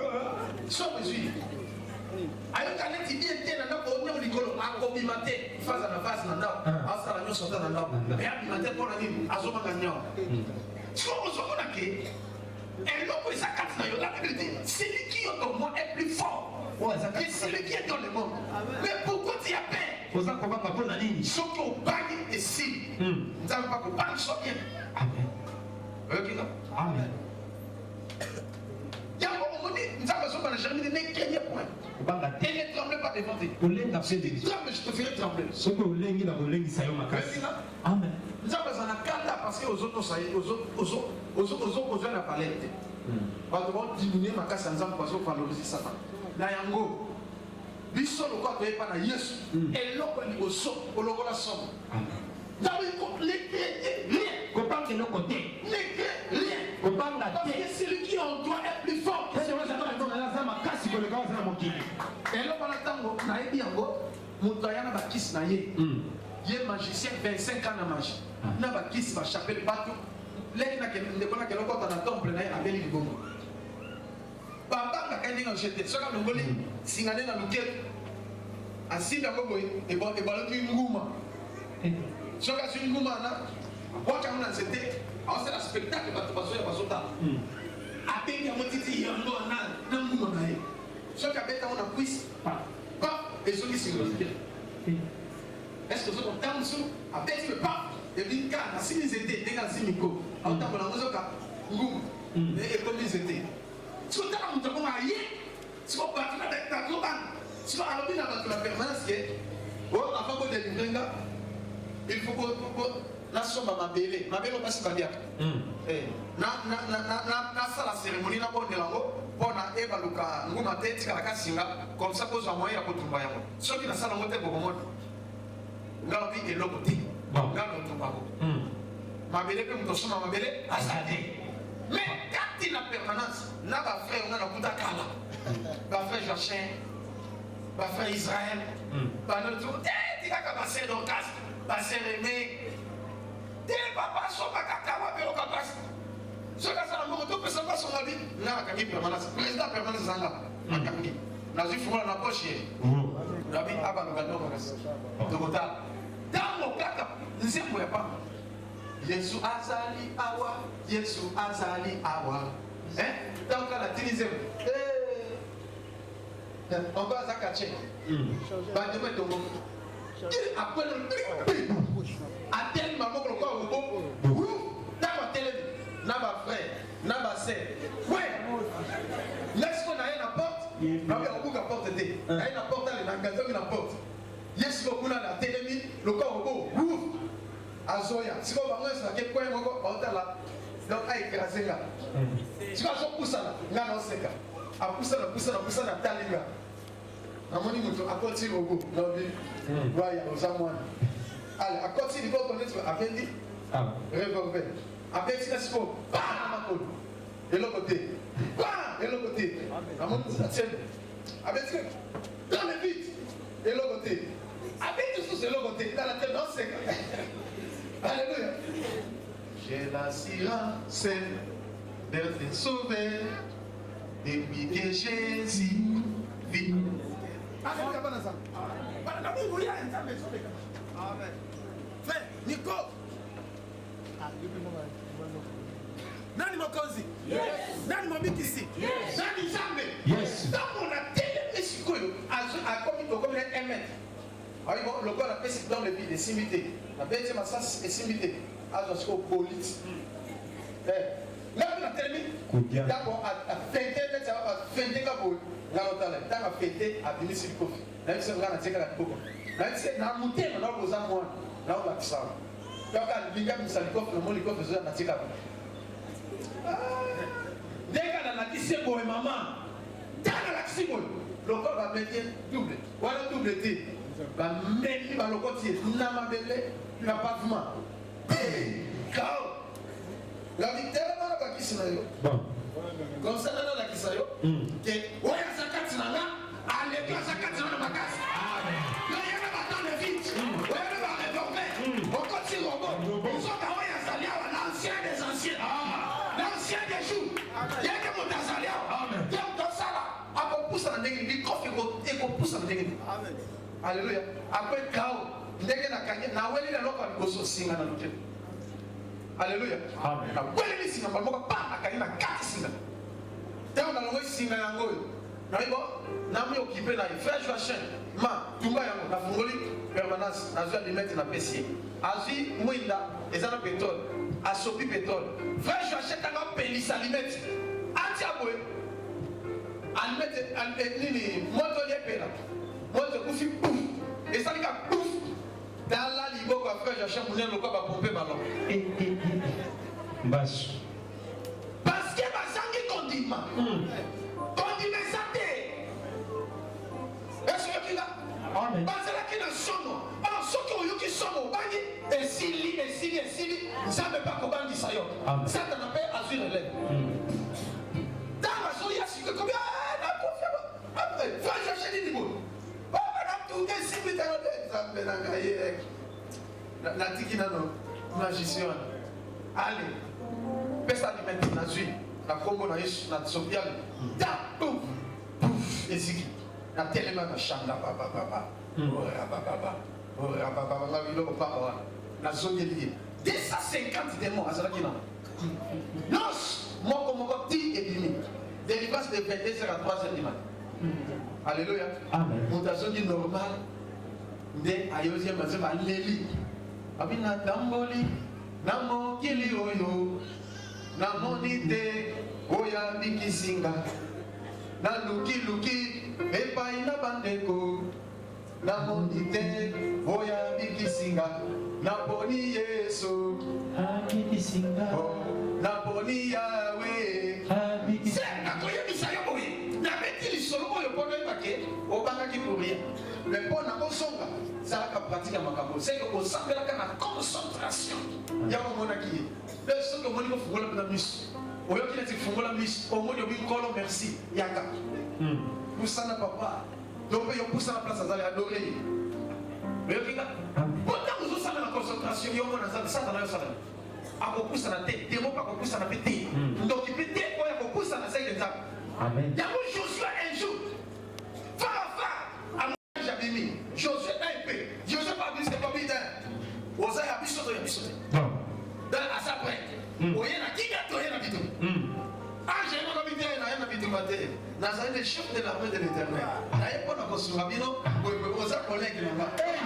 sans mesure. Alors qu'il y a des gens qui ont dit que akobimaté face à la face nanda asa la nyoso tana nanda et abimaté pour la vie azoma gagnant. Tu comprends ce qu'on a? Et l'homme qui s'accade dans la vérité, celui qui est au monde est plus fort que celui qui est dans le monde. Mais pourquoi tu as peur? Ceux qui ont bagné et si, nous n'avons pas que bagné soit bien. Amen. Amen. Il y a un moment donné, nous avons besoin de germiner, ne craignez point. Et ne tremblez pas devant Dieu. Tremble, je te ferai trembler. Amen. Nous avons besoin de kanda parce que aux autres besoin de la palette. Parce que diminuer ma casse ensemble parce qu'on valoriser Satan. Na yango. Biso le quoi pas na Yesu. Et l'autre au saut, au logo la somme. Dans les rien. Comprends que nos côtés. Rien. Comprends la tête. Parce que celui qui en toi est plus fort. Et là, pendant le temps, na ebi yango, moutayana ba kiss na ye. Ye magicien 25 ans na magie. Na ba kiss ba chapelle bateau. Les gens qui ont été dans le temple, ils ont été dans le papa a été dans le jeté. Ce qu'on a dit, c'est qu'on a été dans le quai. Ainsi, il y a un peu de ngouma. Ce qu'on a dit, ngouma, on a été dans le spectacle, il y a un après, il y a un petit peu de ngouma. Ce qu'on a été dans le quiz, et ceux qui sont dans le quai. Est-ce que vous avez un peu après, il pas. Et puis, quand ils étaient, ils étaient micro. En tant que la musique, et comme ils étaient. Si vous avez un peu de si vous avez un peu de si vous avez la permanence, avant de délivrer, il faut que la somme à ma belle, passe par là. La cérémonie, la bonne de la haut, pour la évaluer, nous ma tête, comme ça, pose à moyen pour tout le monde. Ceux qui n'ont pas la montée pour le monde, Gabi est l'autre côté. Ma belle peut me toucher ma belle à sa tête. Mais quand il a permanence, là, ma frère, on a la Bouddha-Kala. Ma frère Jachin, ma frère Israël, ma notre il a qu'à passer dans le casque, passer Rémé. Dès papa, son papa, ma père, au capas. Ce que ça m'a dit, ça va son avis. Là, il y a permanence. Président permanence, c'est là. N'a vu fumé dans la poche. Rabbi Abba, le gâteau, de Gotal. Dans mon cas, je ne sais pas. Yesu azali awa, Yesu azali awa. Hein? Dans la Tunisie. On va à Zakaché. Bandemé Togo. Après le à tel moment que le corps est beau. Dans ma télé, dans ma frère, dans ma sœur. Ouais. Laisse qu'on aille à la porte. On va à la porte. Aille à la porte, elle est dans le gazon, la porte. Yes, on a la télé, le corps est beau. Azoya, si on va voir ça, quel point on va là. Donc, aïe, écraser là. Si on va pousser là, là, non, c'est là. À pousser là, talinga. À mon niveau, à côté au bout, dans le voyage, aux amoines. Allez, à côté du bord, on est à Bendi, revolver. À Bendi, c'est pour, bam, et l'autre côté, bam, et l'autre côté. À mon niveau, tiens, à Bendi, dans le vide, et l'autre côté. À Bendi, c'est l'autre côté, dans la tête, non, c'est là. Alléluia. J'ai l'assurance d'être sauvé. depuis que Jésus vit. Amen. Frère, Nico. Nani mokonzi? Yes. Nani mobikisi? Yes. Nani zambe? Yes. Dans mon atelier, esikoyo, a commis au commun un mètre. Alors, le corps a fait dans le vide, des simités. La bête, ma sens, est simité. À ce qu'on police. Là, on a terminé. D'abord, à fêter, à fêter, là, on a fêté, à venir sur le coffre. Là, c'est là, on a la coco. Là, c'est dans la montagne, on a posé un mois. Là, on a dit ça. Donc, quand il y a un coffre, le monde, il coffre, on a dit ça. Dès qu'on a dit c'est pour maman, dans la cible, le corps va mettre double. Voilà double T. Va mettre le côté, n'a pas belé, n'a pas de main. La victoire va pas qui s'en aille. Bon. Comme ça, dans la qui s'en aille. Que, ouais, ça casse là, allez, ça casse dans ma casse. Là, il y a pas tant de vite. Ouais, on va réformer. On continue au bon. Ils sont quand même installés à l'ancien des anciens. L'ancien des jours. Il y a que mon installé. Il y a comme ça là. Après, on pousse en dégueu. Il coffre et qu'on pousse en dégueu. Alléluia. Après, chaos. Ndege na kanye. Na weli na loka ngoso singa na loke. Alléluia. Amen. Na weli ni singa mbalmoka pa na kanye na kati singa. Tao na longo singa na ngoyo. Na ibo na mi occupé na frère Joachim. Ma tumba yango na fungoli permanence na zwa limite na pesier. Azui mwinda ezana pétrole. Asopi pétrole. Frère Joachim tanga pelisa limite. Anti aboye. Almete nini moto liepela. Moto kufi pouf. Et ça dit que pouf. Dans la libo quoi frère Joachim Mounien le quoi va pomper ballon. Basse. Parce que basangi condiment. Condiment ça t'est. Est-ce que tu l'as? Amen. Parce que là qui ne somme. Alors ceux qui ont eu qui somme au bani et s'ili, ça ne peut pas combattre ça yo. Ça t'en appelle azur élève. Dans la soya si que combien la confiance. Frère Joachim dit bon. Tout est si vite à la tikina no magicien. Allez, pesa di mettre na zui, na kombo na yesu na sopial. Da pouf pouf eziki. Na telema na chanda baba baba. Baba la vilo papa. Na zone lié. 250 démons azala kina. Nos moko ti et bimi. Délivrance de 22h à 3h du matin. Alléluia. Amen. Montation dit normal. Nde ayozi mazema leli. Abina tamboli. Namo kili oyo. Namo nite. Oya bikisinga. Na luki. Epa ina bandeko. Namo nite. Oya bikisinga. Naponi Yesu. Bikisinga. Naponi Yahweh. Bikisinga. Nakoye bisayo boye. Mais pour la songa, ça la pratique à Macabo. C'est que vous savez la concentration. Il y a un moment qui est. Le son que vous voulez faire la mise. Au lieu qu'il ait fait la mise, au moins il y a une colonne merci. Yaka. Pour ça n'a pas. Donc il y a pour ça la place à aller adorer. Mais pendant que vous savez la concentration, il y a un moment ça dans la salle. À beaucoup ça n'a été. Des mots pas beaucoup ça n'a été. Donc il peut dire qu'il y a beaucoup ça n'a pas été. Amen. Il y a un Josué un jour. Josué n'a pas épée. Josué n'a pas vu, c'est pas bien. Osa ya bisoto. Dans à sa prête. Oye na kinga to na bitu. Anje na ko bitu na bitu maté. Na sa le chef de l'armée de l'Éternel. Na ye pona ko surabino, osa collègue là.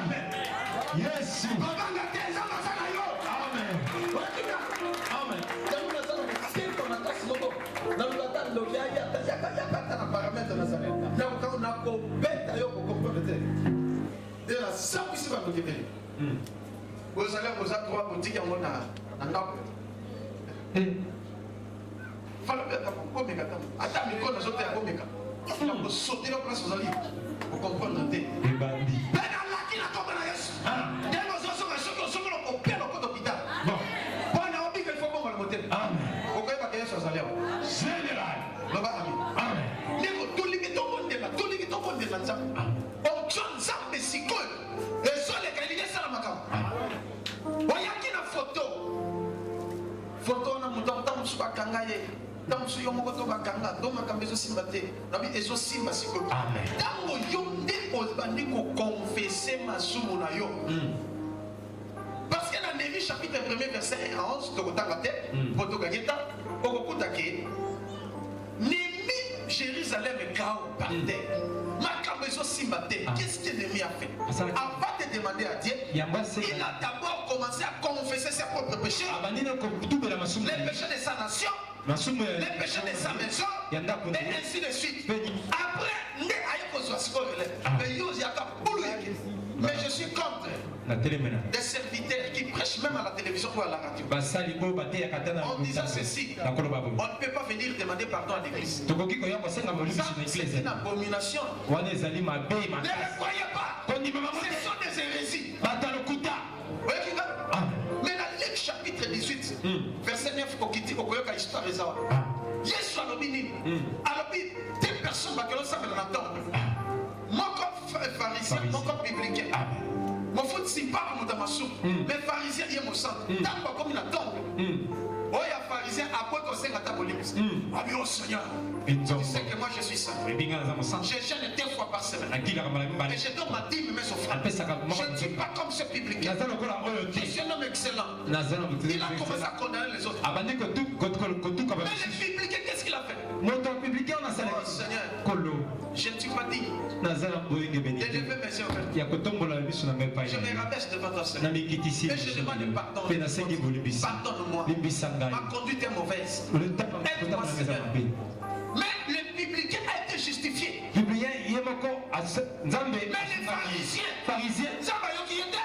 Amen. Yes. Babanga teza masala yo. Amen. Amen. Jamu na sana c'est qu'on a casse moto. Na lata ndo ya na paramètre na sana. Na ko na ko beta yo ko comprendre. De la sape ici va côté belé. Vous allez vous avoir boutique en mona ndako. Fala beta ko meka tam. Ata mi ko na zote ya ko meka. Na ko sauter la place aux alliés. Vous comprenez té. Et bandi. Bena la ki na ko na Yesu. Demo zo so ka shoko so ko pelo ko d'hôpital. Bon. Bona obi que faut bon le motel. Amen. Ko ko ba ke Yesu azali. Général. Baba ami. Amen. Neko toliki to bonde na nzambe. Onction nzambe sikoyo. Ezole ka ilinga sala makamo. Oyaki na photo na muto musuka kanga ye. Amen. Parce que dans Néhémie chapitre 1 verset 1 à 11, Jérusalem est chaos par terre. Qu'est-ce que Néhémie a fait? Avant de demander à Dieu, il a d'abord commencé à confesser ses propres péchés, les péchés de sa nation, les péchés de sa maison, et ainsi de suite. Après, mais je suis contre des serviteurs qui prêchent même à la télévision ou à la radio en disant ceci: on ne peut pas venir demander pardon à l'église. C'est une abomination. Ne les croyez pas, ce sont des hérésies. Mais dans Luc chapitre 18 verset 9, Yesu alobi nini? Alobi des personnes qui ont savé dans la tombe. Mon corps pharisien, mon corps biblique. Mon foot si pas mon damassou. Mais pharisien il est mon sang. Tant comme la tombe. Oh il y a pharisien à quoi qu'on sait la table libre. Ami au Seigneur. Tu sais que moi je suis saint. Je jeûne 2 fois par semaine. Et je donne ma dîme mes offrandes. Je ne suis pas comme ce public. Je suis un homme excellent. Il a commencé à condamner les autres. Mais le public, qu'est-ce qu'il a fait? Oh Seigneur, je ne suis pas digne d'élever mes yeux. Je me rabaisse devant toi, Seigneur. Et je demande pardon. Pardonne-moi. Ma conduite est mauvaise. Aide-moi, Seigneur. Mais le public a été justifié. Mais les pharisiens, ça va y être.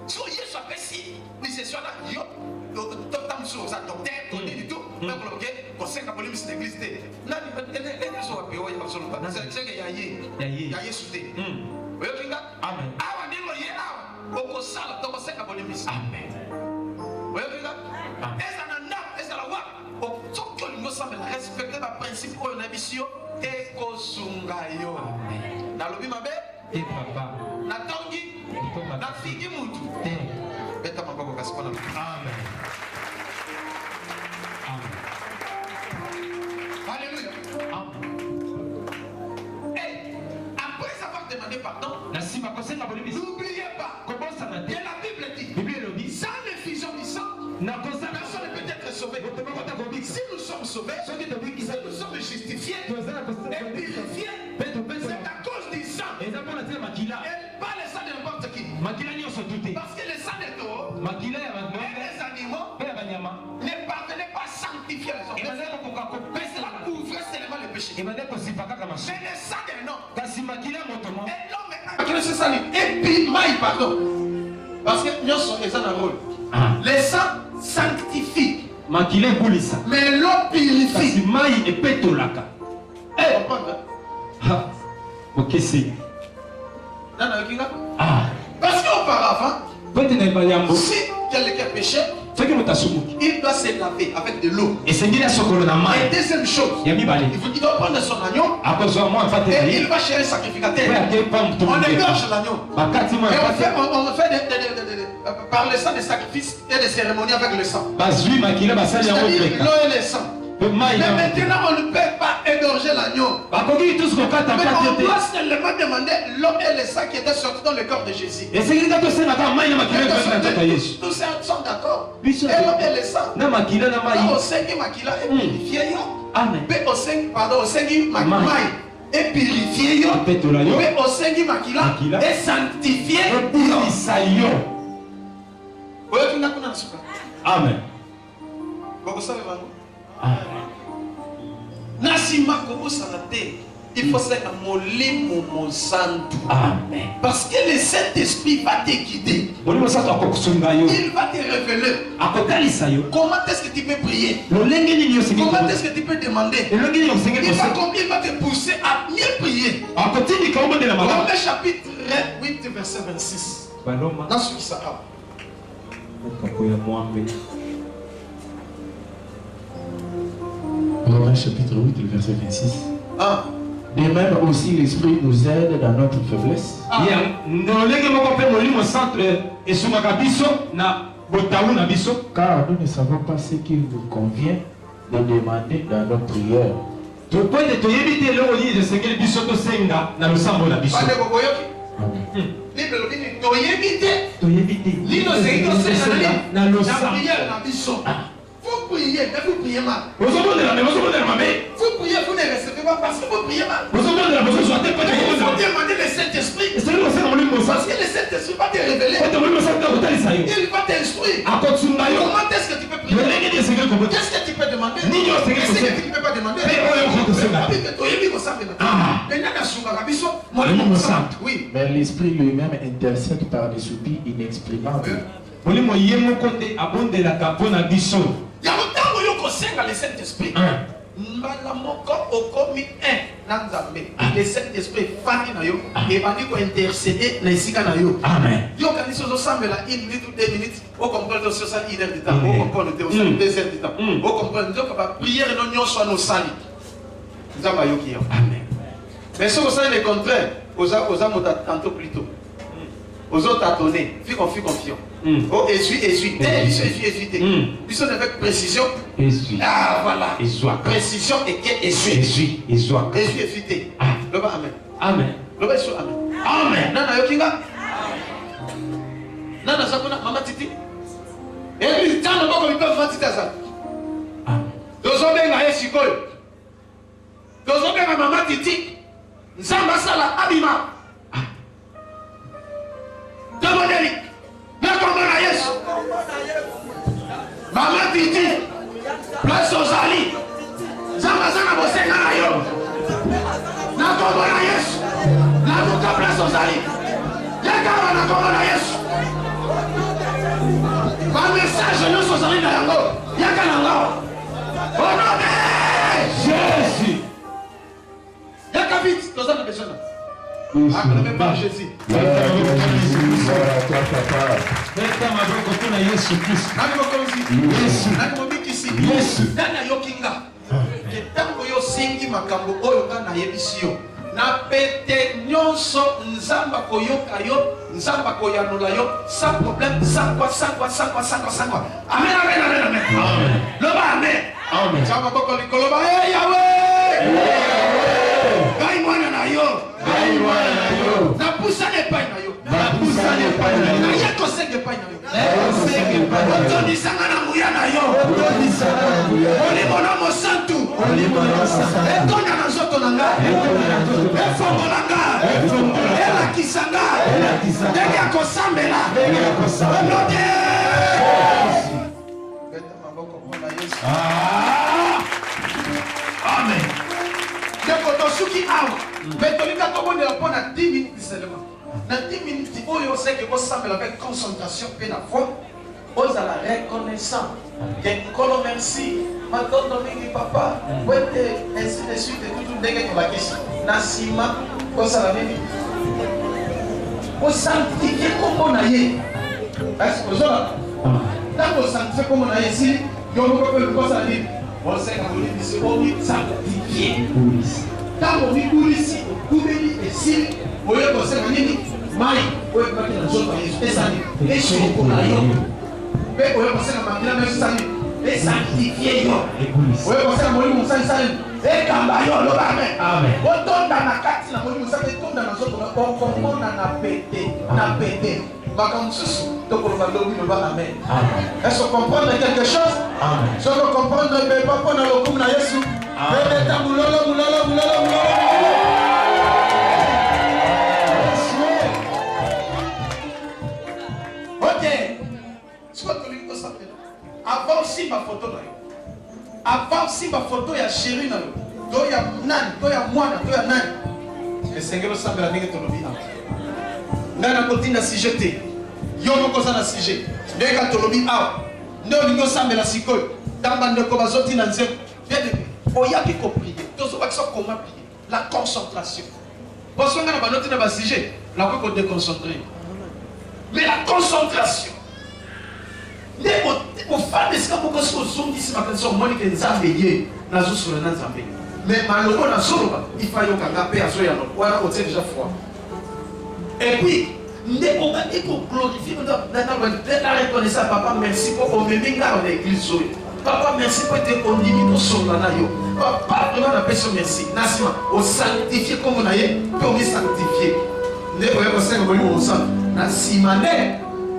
So Yesu apesi ni session là yo totam so za docteur connaît du tout mais pour que conseil ka police l'église té na les so wa bio ya absolument c'est que ya Yesu té oyo kinga amen awa ndimo ye awa oko sala to conseil ka police amen oyo kinga eza na na eza la wa o toko lingo sa respecter le principe oyo na bisio e ko sunga yo amen na lobi mabe et papa na tongi na figi mutu beta maboko kasipana amen amen alléluia amen. Et après avoir demandé pardon, n'oubliez pas que la Bible dit sans l'effusion du sang personne ne peut être sauvé. Si nous sommes sauvés, si nous sommes justifiés et purifiés, c'est à cause du sang. Et pas le sang de n'importe qui. Parce que le sang des taureaux et les animaux ne parvenaient pas à sanctifier les hommes. Mais cela couvrait seulement le péché. Mais le sang d'un homme et l'homme c'est ça. Et puis, pardon. Parce que nous sommes les un rôle. Le sang sanctifie. Mais l'eau purifie. Parce qu'auparavant, si quelqu'un péchait, il doit se laver avec de l'eau. Et deuxième chose, il doit prendre son agneau et il va chez un sacrificateur. On égorge l'agneau. Et on fait par le sang des sacrifices et des cérémonies avec le sang. C'est-à-dire l'eau et le sang. Mais maintenant on ne peut pas égorger l'agneau. Mais on doit seulement demander l'eau et le sang qui étaient sortis dans le corps de Jésus. Tous sont d'accord. Et l'eau et le sang. Au Seigneur Makila est purifié. Mais au Seigneur Makila est purifié. Mais au Seigneur Makila est sanctifié. Amen. Vous savez il faut faire un molimo santo. Amen. Parce que le Saint-Esprit va te guider. Il va te révéler. Comment est-ce que tu peux prier? Comment est-ce que tu peux demander? Il va te pousser à mieux prier. Romains chapitre 8 verset 26. Dans ce qui s'arrête. Romains chapitre 8, verset 26. De même aussi l'Esprit nous aide dans notre faiblesse. Car nous ne savons pas ce qu'il nous convient de demander dans nos prières. Vous priez, mais vous priez mal. Vous priez, vous ne recevez pas parce que vous priez mal. Il faut demander le Saint-Esprit. Parce que le Saint-Esprit va te révéler. Il va t'instruire. Comment est-ce que tu peux prier? Qu'est-ce que tu peux demander? Qu'est-ce que tu ne peux pas demander? Oui. Mais l'Esprit lui-même intercède par des soupirs inexprimables. Il y a autant que vous le Saint-Esprit. Le Saint-Esprit et va intercéder dans les Amen. Il y a une minute ou 2 minutes. On comprend que c'est 1 heure de temps. On comprend que c'est 2 heures de temps. On comprend que la prière non soit nos salis. Amen. Mais si vous savez le contraire, aux âmes tantôt plus tôt. Aux autres tâtonner, fais confiant. Oh, essuie. Puisqu'on avec précision. Ah, voilà. Précision et que essuie. Essuie. Amen. Amen. Amen. Nana yokinga. Nana sakuna mama titi. Et tano boko bipa fatita sa. Dozobenga esikoyo. Dozobenga mama titi. Nzamba sala abima. Demandez-lui. Mais comment Yesu? Maman Titi. Place aux alliés. Zambazana Bosenga na yo. Na comment Yesu? Na muka place aux alliés. Yaka na comment Yesu? Ma message nous aux alliés na yango. Yaka na ngo. Au nom de Jésus. Yaka vite. Tozana besoin. Acclamez par Jésus. Na pete nyonso nzamba koyoka yo nzamba koyanula yo sans problème sans quoi. Amen. Loba amen. Amen. Chama boko likoloba Yahweh. Gai mwana na yo. Na pusane pai na yo. Na yeko senge pai na yo. Otoni sanga na muya na yo. Oli mona mosantu. Etona na zoto na nga. Efongo na nga. Elakisanga. Ndenge ya kosambela. Olode. Beta maboko mona Yesu. Amen. Ndeko tosuki awa. Betolika tobondela mpona 10 minutes seulement. Dans 10 minutes, on sait que vous semblez avec concentration et la foi, vous allez reconnaissant. Que nous merci. Maintenant, nous papa, vous êtes ainsi de suite et tout le monde qui va question. Nassima, vous allez vous sanctifiez comme on a eu. Est-ce que vous avez? Quand vous sanctifiez comme on a eu ici, vous avez vous allez. On sait que vous dites, on est sanctifié. Quand on dit ici, vous venez ici. Oyo kosema nini? Mai, oyo kati na nzoto ya Yesu. Esani, esoko na yo. Pe oyo kosema makila na Yesu sani. Esanctifie yo. Oyo kosema molimo musali sani. Ekamba yo loba amen. Amen. Otonda na kati na molimo musali tonda na nzoto na okomona na pete. Bakamususu tokoloba lobi loba amen. Amen. Est-ce qu'on comprend quelque chose? Amen. Si on comprend que papa na lokumu na Yesu. Amen. Beta mulolo. Avant si ma photo ya chéri na yo. To ya nani, to ya mwana, to ya nani. Esengelo sambela ndenge tolobi awa. Ngana kotinda sujet te. Yo moko za na sujet. Ndeka tolobi awa. Ndo lingo sambela sikoyo. Tamba ndeko bazoti na nzeko. Bien oyaki ko prier. Tozo bakisa comment prier. La concentration. Parce que ngana banoti na ba sujet, la ko déconcentrer. Mais la concentration. Au fan de ce qu'on peut se dire, c'est ma personne, moi, qui est embêtée, la zone sur le nom d'embêtée. Mais malheureusement, la zone, il faut y avoir un paix à soi, voilà, on sait déjà froid. Et puis, On va glorifier la reconnaissance. Papa, merci pour qu'on me mette dans l'église. Papa, merci pour être condamné pour son anayo. Papa, vraiment, on appelle ça merci. Nassima, on sanctifie comme on a eu, pour nous sanctifier. Nous devons aussi nous ensemble. Nassima,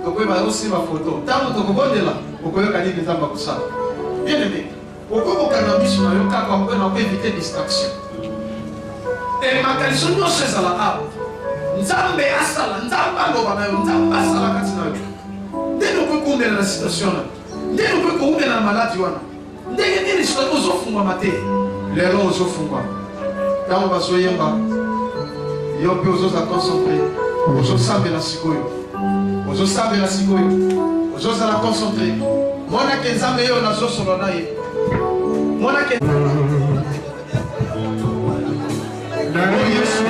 donc on va aussi ma photo. Tant que vous voyez là, vous pouvez gagner des âmes comme ça. Bien aimé, au cours du cannabis, on peut éviter distraction. Et ma qualité, nous sommes à la table. Nzambe asala, nzambe aloba na yo, nzambe asala kati na yo. Ndenge okokumbela na situation na. Ndenge okokumbela na maladi wana. Ndenge nini sikoyo ozofungwama te. Lelo ozofungwama. Ntango bazoyemba, yo mpe ozoza concentré. Ozosambela sikoyo. Ozosambela sikoyo. Ozozala concentré. Monake nzambe yo nazosolo na ye. Monake oh Yesu.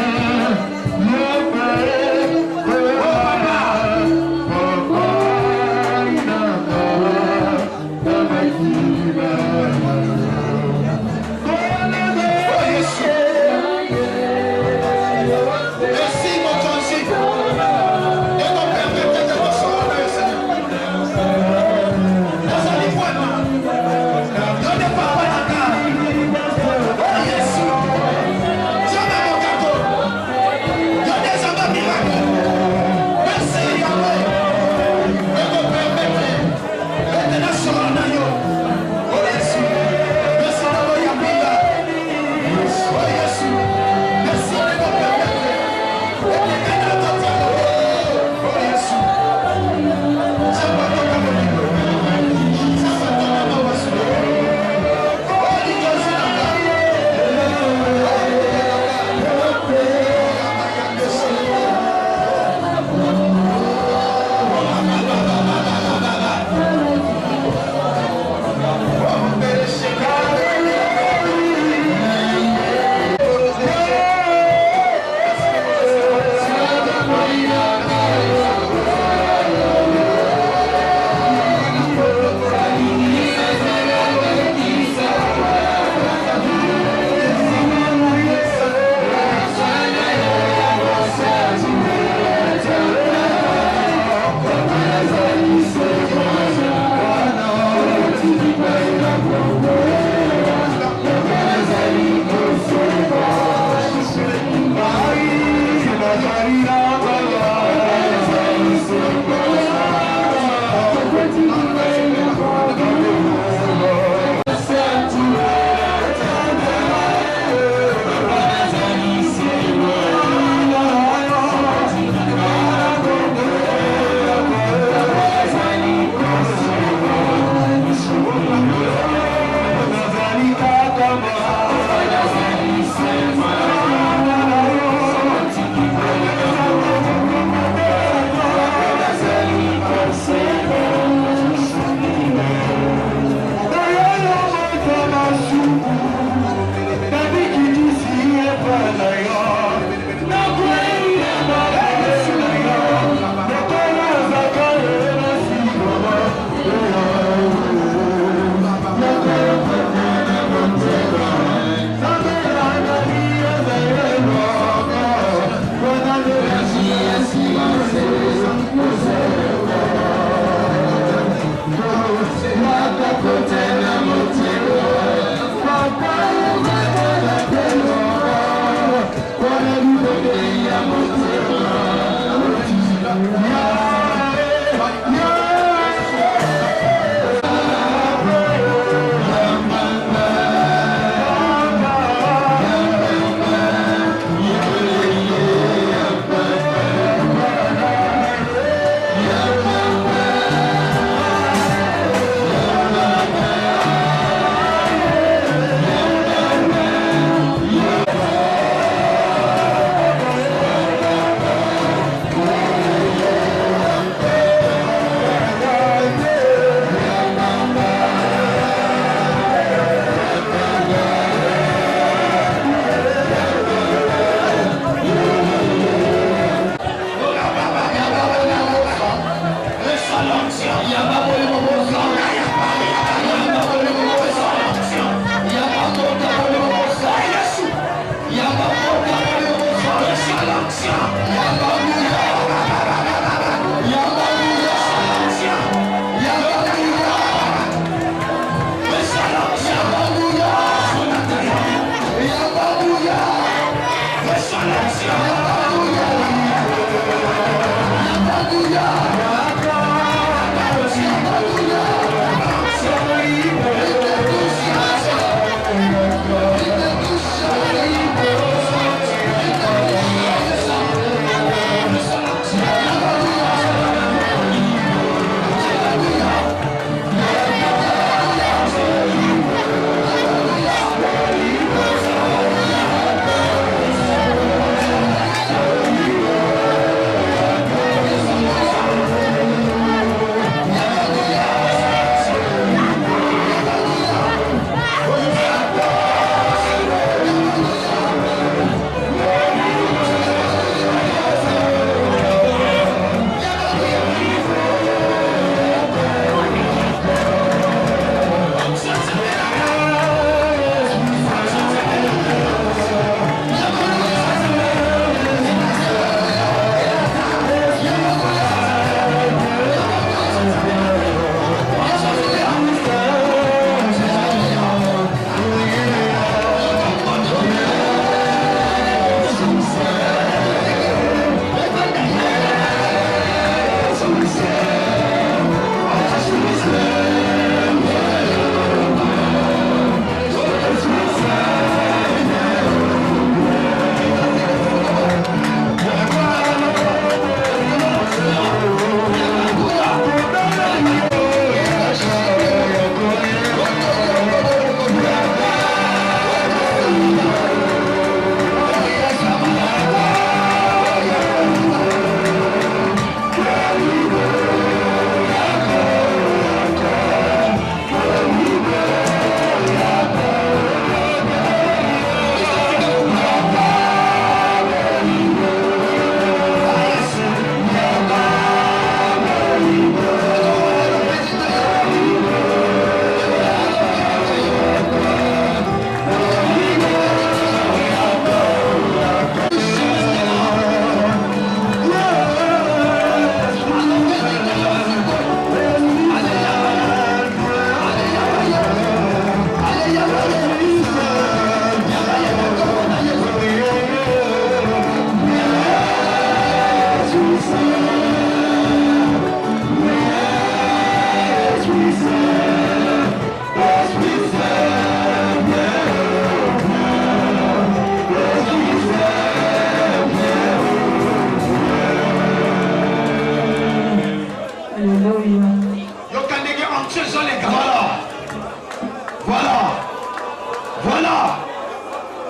Voilà.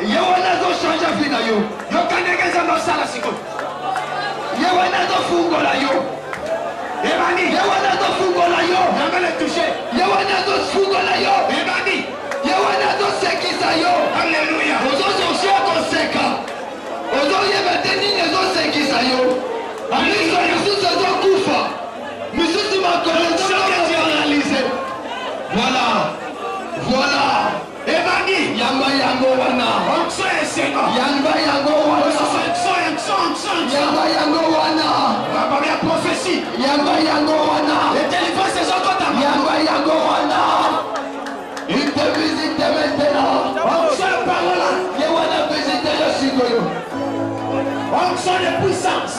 Yewana zo changer vie na yo. Yo kanegeza no sala siko. Yewana zo fungo la yo. Emani. Yewana zo fungo la yo. Nangale toucher. Yewana zo fungo la yo. Emani. Yewana zo sekisa yo. Alléluia. Ozo chercher ko seka. Ozo yebeteni nezo sekisa yo. Amiso Yesu zo kufa. Misusu makolezo réalisé. Voilà. Voilà. Ebani. Yamba yango wana. Onso esema. Yamba yango wana. Yamba yango wana. Baba ya prophétie. Yamba yango wana. Les téléphones c'est encore ta main. Yamba yango wana. Il te visite maintenant. Onso parola. Yewana visite yo sikoyo. Onso de puissance.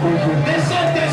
Le Saint-Esprit